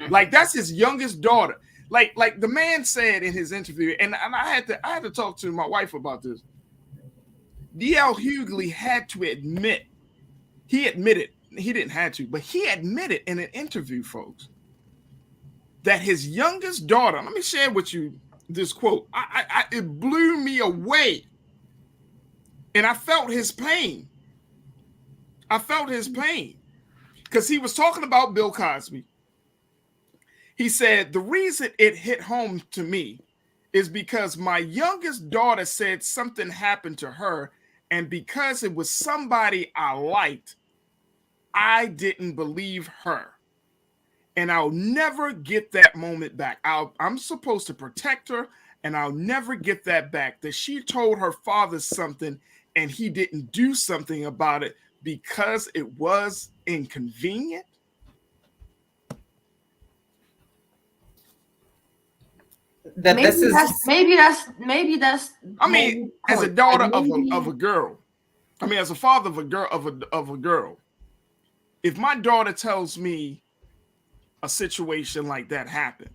Like that's his youngest daughter. Like the man said in his interview, and I had to talk to my wife about this. DL Hughley had to admit, he admitted, he didn't have to, but he admitted in an interview, folks, that his youngest daughter, let me share with you this quote. It blew me away. And I felt his pain. Because he was talking about Bill Cosby. He said, the reason it hit home to me is because my youngest daughter said something happened to her, and because it was somebody I liked, I didn't believe her. And I'll never get that moment back. I'm supposed to protect her, and I'll never get that back. That she told her father something, and he didn't do something about it because it was inconvenient.
Maybe that's.
I mean, as a daughter of a girl, I mean, as a father of a girl, if my daughter tells me a situation like that happened,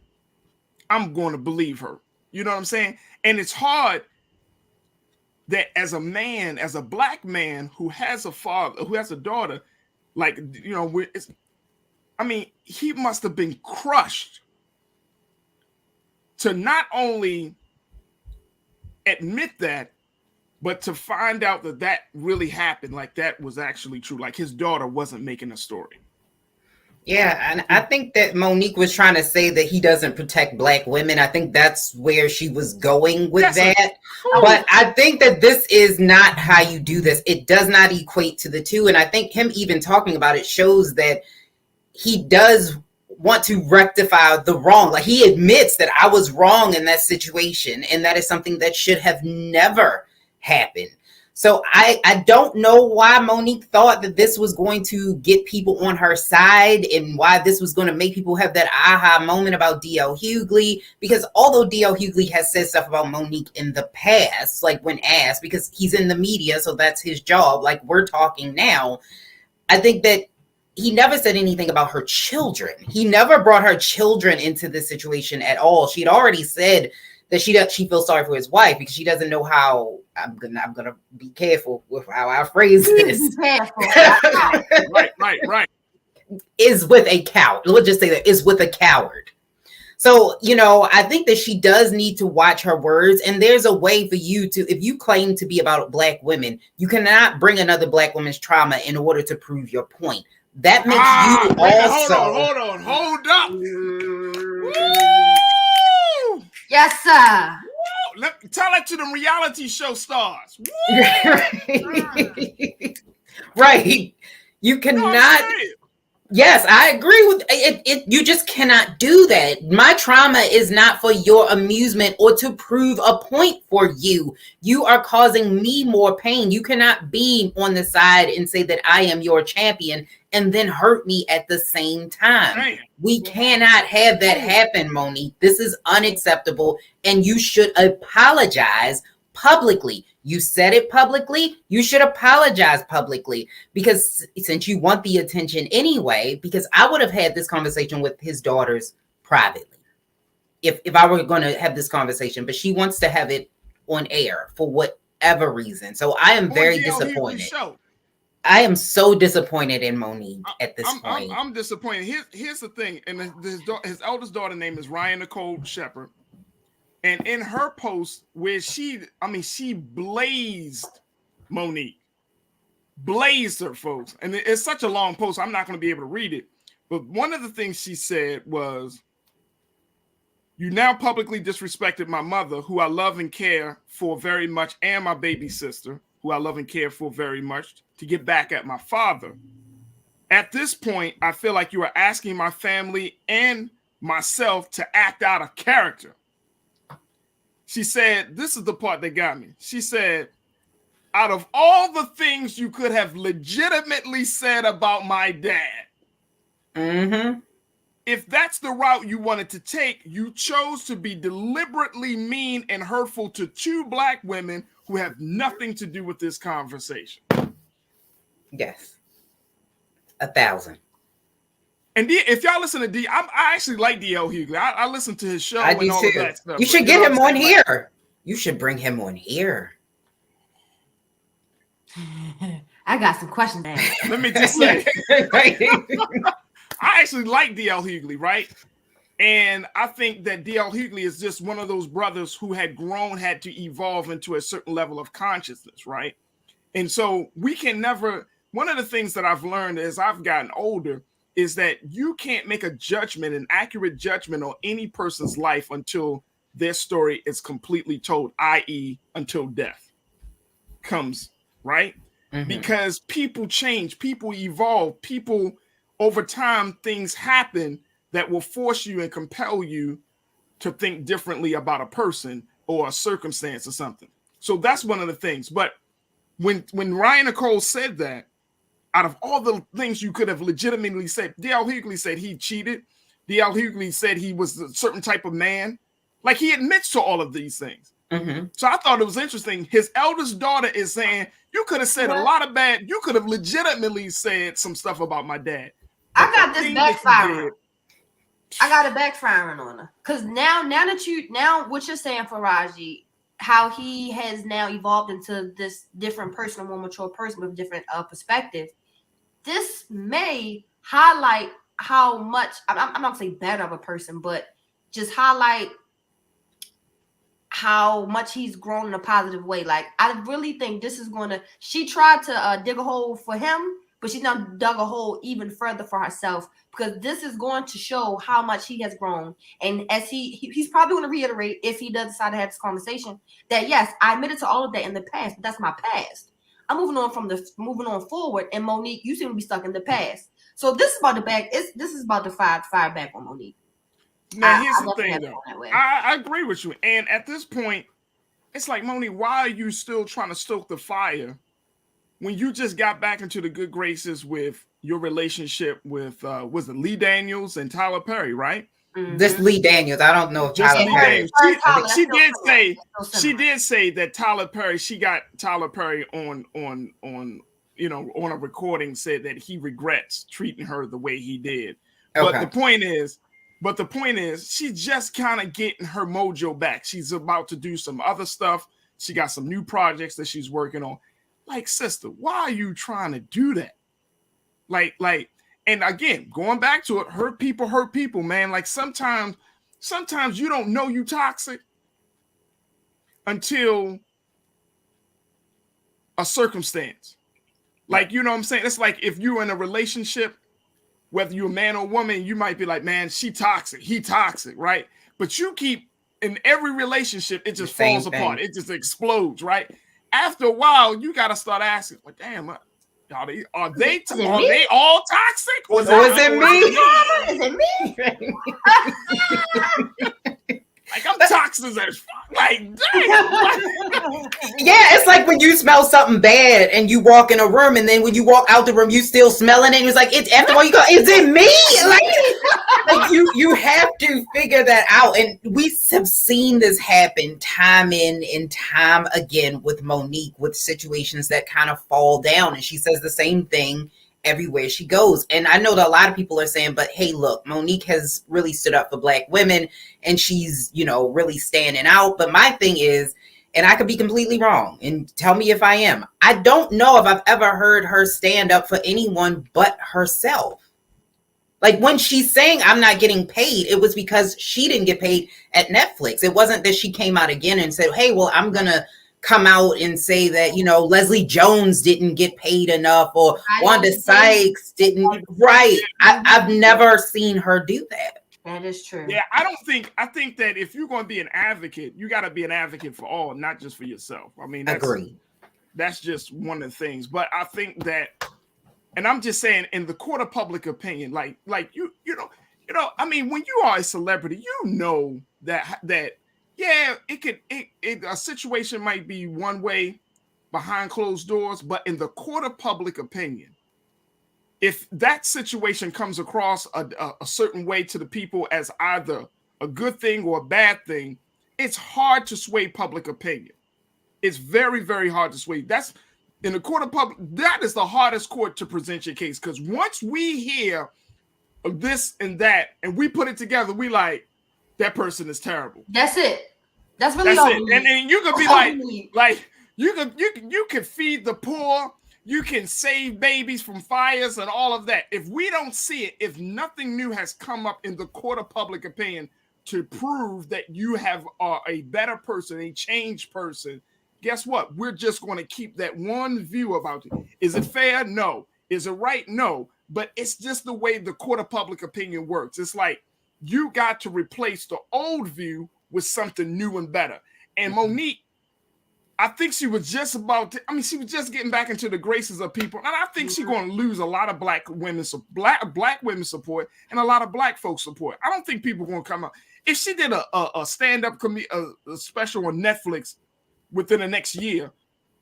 I'm going to believe her. You know what I'm saying? And it's hard that as a man, as a black man who has a father, who has a daughter, like, you know, he must have been crushed to not only admit that, but to find out that really happened, like that was actually true, like his daughter wasn't making a story.
Yeah, and I think that Monique was trying to say that he doesn't protect black women. I think that's where she was going with that. But I think that this is not how you do this. It does not equate to the two. And I think him even talking about it shows that he does want to rectify the wrong. Like, he admits that I was wrong in that situation, and that is something that should have never happened. So I don't know why Monique thought that this was going to get people on her side, and why this was going to make people have that aha moment about DL Hughley. Because although DL Hughley has said stuff about Monique in the past, like when asked, because he's in the media, so that's his job, like we're talking now, I think that he never said anything about her children. He never brought her children into this situation at all. She'd already said that she feels sorry for his wife because she doesn't know how. I'm gonna be careful with how I phrase this.
Right.
Is with a coward. Let's just say that is with a coward. So, you know, I think that she does need to watch her words. And there's a way for you to, if you claim to be about black women, you cannot bring another black woman's trauma in order to prove your point. That makes you also.
Hold up. Woo!
Yes, sir.
Tell it to the reality show stars.
Right. You cannot. Yes, I agree with it. You just cannot do that. My trauma is not for your amusement or to prove a point for you. You are causing me more pain. You cannot be on the side and say that I am your champion and then hurt me at the same time. Damn. We cannot have that happen, Monique. This is unacceptable, and you should apologize publicly. You said it publicly, you should apologize publicly, because since you want the attention anyway, because I would have had this conversation with his daughters privately if I were going to have this conversation, but she wants to have it on air for whatever reason. So I am very disappointed. I am so disappointed in Monique at this point.
I'm disappointed. Here's the thing, and his eldest daughter name is Ryan Nicole Shepherd. And in her post, where she blazed Monique, blazed her, folks. And it's such a long post, I'm not going to be able to read it. But one of the things she said was, "You now publicly disrespected my mother, who I love and care for very much, and my baby sister, who I love and care for very much, to get back at my father. At this point, I feel like you are asking my family and myself to act out of character." She said, this is the part that got me. She said, out of all the things you could have legitimately said about my dad, if that's the route you wanted to take, you chose to be deliberately mean and hurtful to two Black women who have nothing to do with this conversation.
Yes. 1,000.
And if y'all listen to I actually like DL Hughley. I listen to his show
I
and
do
all
too.
of that stuff.
You should get him on here. You should bring him on here.
I got some questions.
Let me just say, I actually like DL Hughley, right? And I think that DL Hughley is just one of those brothers who had to evolve into a certain level of consciousness, right? And so we can never, one of the things that I've learned as I've gotten older is that you can't make a judgment, an accurate judgment on any person's life until their story is completely told, i.e. until death comes, right? Because people change, people evolve, people over time, things happen that will force you and compel you to think differently about a person or a circumstance or something. So that's one of the things. But when Ryan Nicole said that, out of all the things you could have legitimately said, DL Hughley said he cheated. DL Hughley said he was a certain type of man. Like, he admits to all of these things. So I thought it was interesting. His eldest daughter is saying, you could have said a lot of bad, you could have legitimately said some stuff about my dad.
I got this backfiring. I got it backfiring on her. Because now what you're saying, Farajii, how he has now evolved into this different person, a more mature person with different perspective. This may highlight how much, I'm not going to say better of a person, but just highlight how much he's grown in a positive way. Like, I really think this is going to, she tried to dig a hole for him, but she's now dug a hole even further for herself, because this is going to show how much he has grown. And as he's probably going to reiterate, if he does decide to have this conversation, that yes, I admitted to all of that in the past, but that's my past. I'm moving on forward, and Monique, you seem to be stuck in the past. So this is about this is about the fire back on Monique.
Now, here's the thing, though. I agree with you. And at this point, it's like, Monique, why are you still trying to stoke the fire when you just got back into the good graces with your relationship with, was it Lee Daniels and Tyler Perry, right?
This Lee Daniels. I don't know if Tyler Perry.
She did say that Tyler Perry, she got Tyler Perry on a recording, said that he regrets treating her the way he did.
Okay.
But the point is, she's just kind of getting her mojo back. She's about to do some other stuff. She got some new projects that she's working on. Like, sister, why are you trying to do that? Like, and again, going back to it, hurt people, man. Like, sometimes you don't know you toxic until a circumstance. Like, you know what I'm saying? It's like if you're in a relationship, whether you're a man or woman, you might be like, man, she toxic, he toxic, right? But you keep, in every relationship, it just falls apart. It just explodes, right? After a while, you got to start asking, well, damn, are they all toxic?
Or is it me?
Is it me?
Like, I'm toxic as fuck. Like, damn.
Yeah, it's like when you smell something bad and you walk in a room, and then when you walk out the room, you still smelling it. It's like, after a while you go, is it me? Like you have to figure that out. And we have seen this happen time in and time again with Monique, with situations that kind of fall down. And she says the same thing everywhere she goes. And I know that a lot of people are saying, but hey, look, Monique has really stood up for Black women, and she's, really standing out. But my thing is, and I could be completely wrong, and tell me if I am, I don't know if I've ever heard her stand up for anyone but herself. Like, when she's saying I'm not getting paid, it was because she didn't get paid at Netflix. It wasn't that she came out again and said, hey, well, I'm going to come out and say that, Leslie Jones didn't get paid enough, or Wanda Sykes didn't. Right. I've never seen her do that.
That is true.
Yeah, I think that if you're going to be an advocate, you got to be an advocate for all, not just for yourself. I mean, that's just one of the things. But I think that, and I'm just saying, in the court of public opinion, like you know, I mean, when you are a celebrity, that yeah, a situation might be one way behind closed doors, but in the court of public opinion, if that situation comes across a certain way to the people as either a good thing or a bad thing, it's hard to sway public opinion. It's very, very hard to sway. That's in the court of public. That is the hardest court to present your case, because once we hear this and that and we put it together, we like, that person is terrible.
That's it. That's really all.
And then you could be like you could feed the poor. You can save babies from fires and all of that. If we don't see it, if nothing new has come up in the court of public opinion to prove that you are a better person, a changed person, guess what? We're just going to keep that one view about you. Is it fair? No. Is it right? No. But it's just the way the court of public opinion works. It's like you got to replace the old view with something new and better. And Monique, I think she was just she was just getting back into the graces of people. And I think she's going to lose a lot of black women women support and a lot of black folks support. I don't think people are going to come up. If she did a stand-up a special on Netflix within the next year,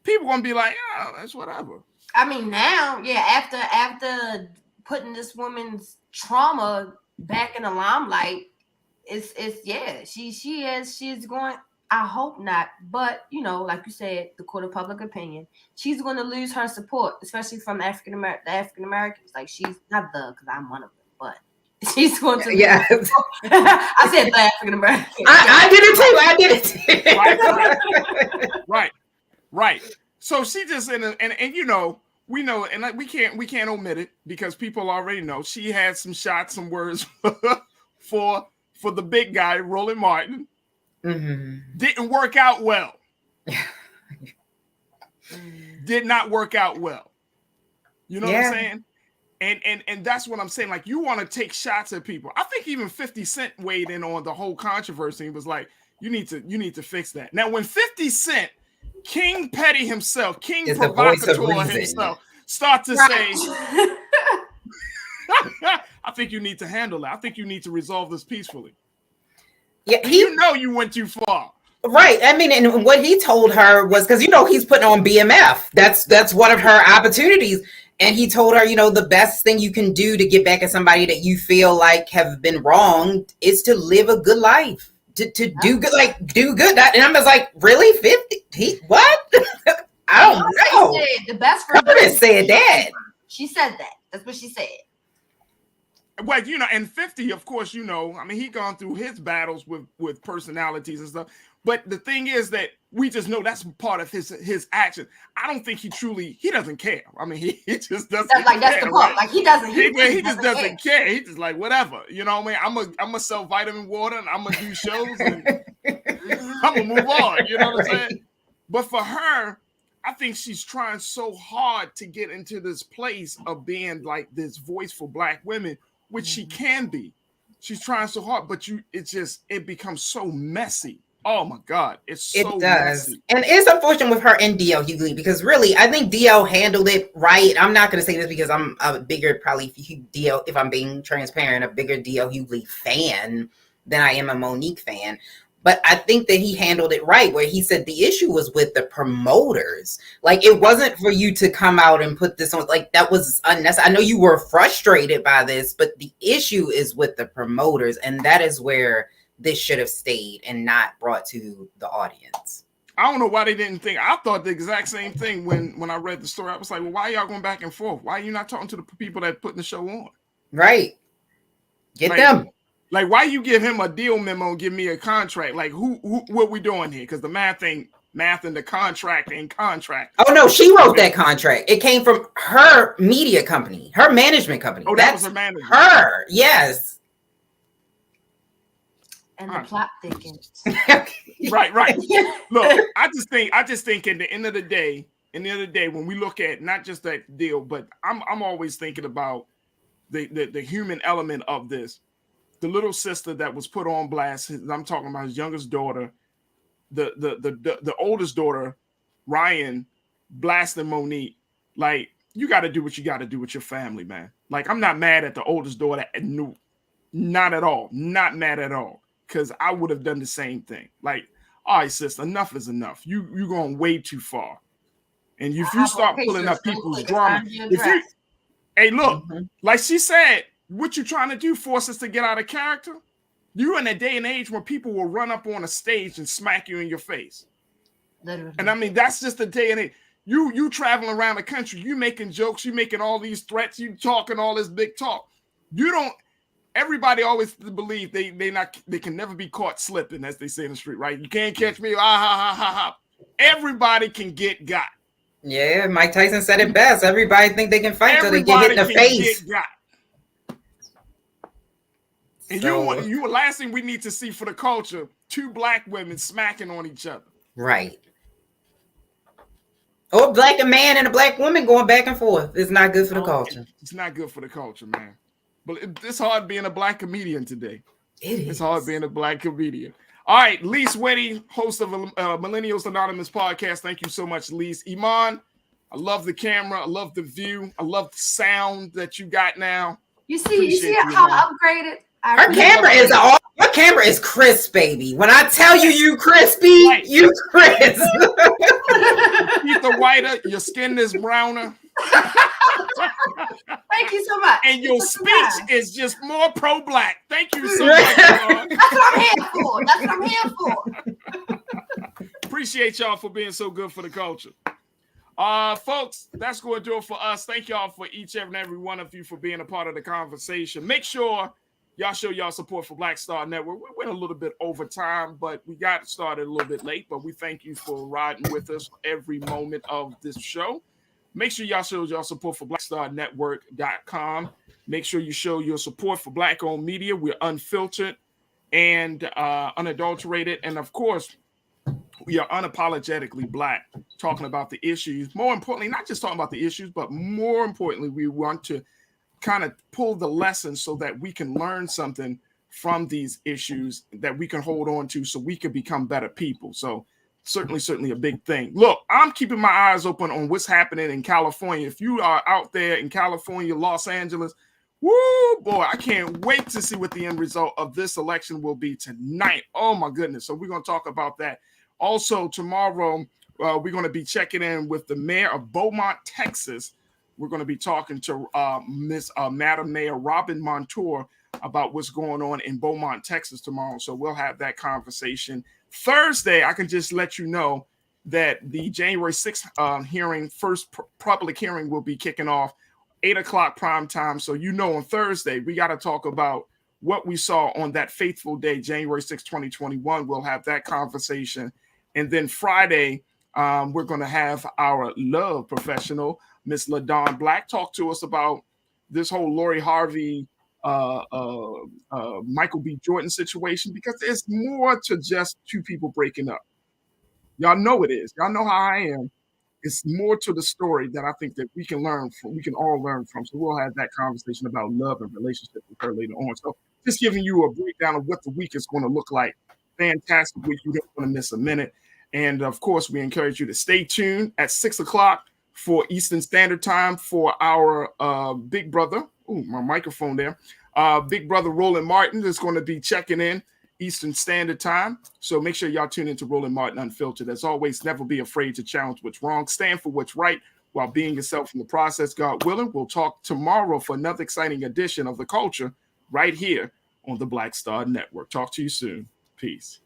people are going to be like, oh, that's whatever.
I mean, now, yeah, after putting this woman's trauma back in the limelight, she's going. I hope not, but like you said, the court of public opinion, she's going to lose her support, especially from the African Americans. Like, she's not because I'm one of them, but she's going to. Yeah, I said the African American.
I did it too.
Right. So she just we know, and like we can't omit it because people already know she had some shots, some words for the big guy, Roland Martin. Mm-hmm. Didn't work out well. Did not work out well. You know what I'm saying? And that's what I'm saying. Like, you want to take shots at people. I think even 50 Cent weighed in on the whole controversy. He was like, you need to fix that. Now, when 50 Cent, King Petty himself, King is Provocateur himself, start to say, I think you need to handle that. I think you need to resolve this peacefully.
Yeah,
you went too far.
Right. I mean, and what he told her was, because he's putting on BMF. That's one of her opportunities. And he told her, the best thing you can do to get back at somebody that you feel like have been wronged is to live a good life. To do good, do good. And I'm just like, really? 50? What? I don't know.
The best
friend said that.
She said that. That's what she said.
Well, and 50, of course, he gone through his battles with personalities and stuff. But the thing is that we just know that's part of his action. I don't think he doesn't care. I mean, he just doesn't care.
That's the part. Like, he doesn't.
He just doesn't care. He's just like, whatever. You know what I mean? I'm gonna sell vitamin water and I'm gonna do shows and I'm gonna move on. You know what I'm saying? But for her, I think she's trying so hard to get into this place of being like this voice for black women, which she can be. She's trying so hard, but it becomes so messy. Oh my God, it does.
Messy. And it's unfortunate with her and DL Hughley, because really, I think DL handled it right. I'm not going to say this because I'm a bigger, if I'm being transparent, a bigger DL Hughley fan than I am a Monique fan. But I think that he handled it right, where he said the issue was with the promoters. Like, it wasn't for you to come out and put this on. Like, that was unnecessary. I know you were frustrated by this, but the issue is with the promoters. And that is where this should have stayed and not brought to the audience.
I don't know why they didn't think. I thought the exact same thing when I read the story. I was like, well, why are y'all going back and forth? Why are you not talking to the people that putting the show on?
Right. Get them.
Like, why you give him a deal memo and give me a contract? Like, what we doing here? Because the math and the contract ain't contract.
Oh, no, she wrote that contract. It came from her media company, her management company.
Oh, that was her manager.
Her, yes.
And the plot thickens.
Right. Look, I just think at the end of the day, when we look at not just that deal, but I'm always thinking about the human element of this. The little sister that was put on blast. I'm talking about his youngest daughter, the oldest daughter, Ryan, blasting Monique. Like, you got to do what you got to do with your family, man. Like, I'm not mad at the oldest daughter. No, not at all. Not mad at all. Because I would have done the same thing. Like, all right, sis, enough is enough. You going way too far. And if you start pulling up people's drama, hey, look, like she said, what you trying to do, force us to get out of character? You're in a day and age where people will run up on a stage and smack you in your face.
Literally.
And I mean, that's just the day and age. You traveling around the country, you making jokes, you making all these threats, you talking all this big talk. You don't. Everybody always believe they can never be caught slipping, as they say in the street, right? You can't catch me. Everybody can get got.
Yeah, Mike Tyson said it best. Everybody think they can fight till they get hit in the face.
And you last thing we need to see for the culture, two black women smacking on each other.
Right. Or a black man and a black woman going back and forth. It's not good for the culture.
It's not good for the culture, man. But it's hard being a black comedian today. It's hard being a black comedian. All right, Lise Weddy, host of Millennials Anonymous podcast. Thank you so much, Lise. Iman, I love the camera. I love the view. I love the sound that you got now.
You see how upgraded?
Her camera is crisp, baby. When I tell you crispy, right. You crisp.
Your teeth are whiter, your skin is browner.
Thank you so much.
And your speech is just more pro-black. Thank you so much.
That's what I'm here for. That's what I'm here for.
Appreciate y'all for being so good for the culture. Folks, that's going to do it for us. Thank y'all for each and every one of you for being a part of the conversation. Make sure y'all show y'all support for Black Star Network. We went a little bit over time, but we got started a little bit late. But we thank you for riding with us every moment of this show. Make sure y'all show y'all support for BlackStarNetwork.com. Make sure you show your support for Black-owned media. We're unfiltered and unadulterated. And, of course, we are unapologetically Black, talking about the issues. More importantly, not just talking about the issues, but more importantly, we want to kind of pull the lessons so that we can learn something from these issues that we can hold on to so we can become better people. So certainly a big thing. Look, I'm keeping my eyes open on what's happening in California. If you are out there in California, Los Angeles, woo, boy, I can't wait to see what the end result of this election will be tonight. Oh, my goodness. So we're going to talk about that. Also, tomorrow, we're going to be checking in with the mayor of Beaumont, Texas. We're going to be talking to Madam Mayor Robin Montour about what's going on in Beaumont, Texas tomorrow. So we'll have that conversation. Thursday, I can just let you know that the January 6th hearing, first public hearing, will be kicking off 8 o'clock prime time. So on Thursday, we got to talk about what we saw on that faithful day, January 6, 2021. We'll have that conversation. And then Friday, we're going to have our love professional, Miss LaDawn Black, talk to us about this whole Lori Harvey, Michael B. Jordan situation, because there's more to just two people breaking up. Y'all know it is. Y'all know how I am. It's more to the story that I think that we can learn from. We can all learn from. So we'll have that conversation about love and relationships with her later on. So just giving you a breakdown of what the week is going to look like. Fantastic week. You don't want to miss a minute. And of course, we encourage you to stay tuned at 6 o'clock for Eastern Standard Time for our big brother. Ooh, my microphone there. Big brother Roland Martin is going to be checking in Eastern Standard Time. So make sure y'all tune into Roland Martin Unfiltered. As always, never be afraid to challenge what's wrong. Stand for what's right while being yourself in the process. God willing, we'll talk tomorrow for another exciting edition of The Culture right here on the Black Star Network. Talk to you soon. Peace.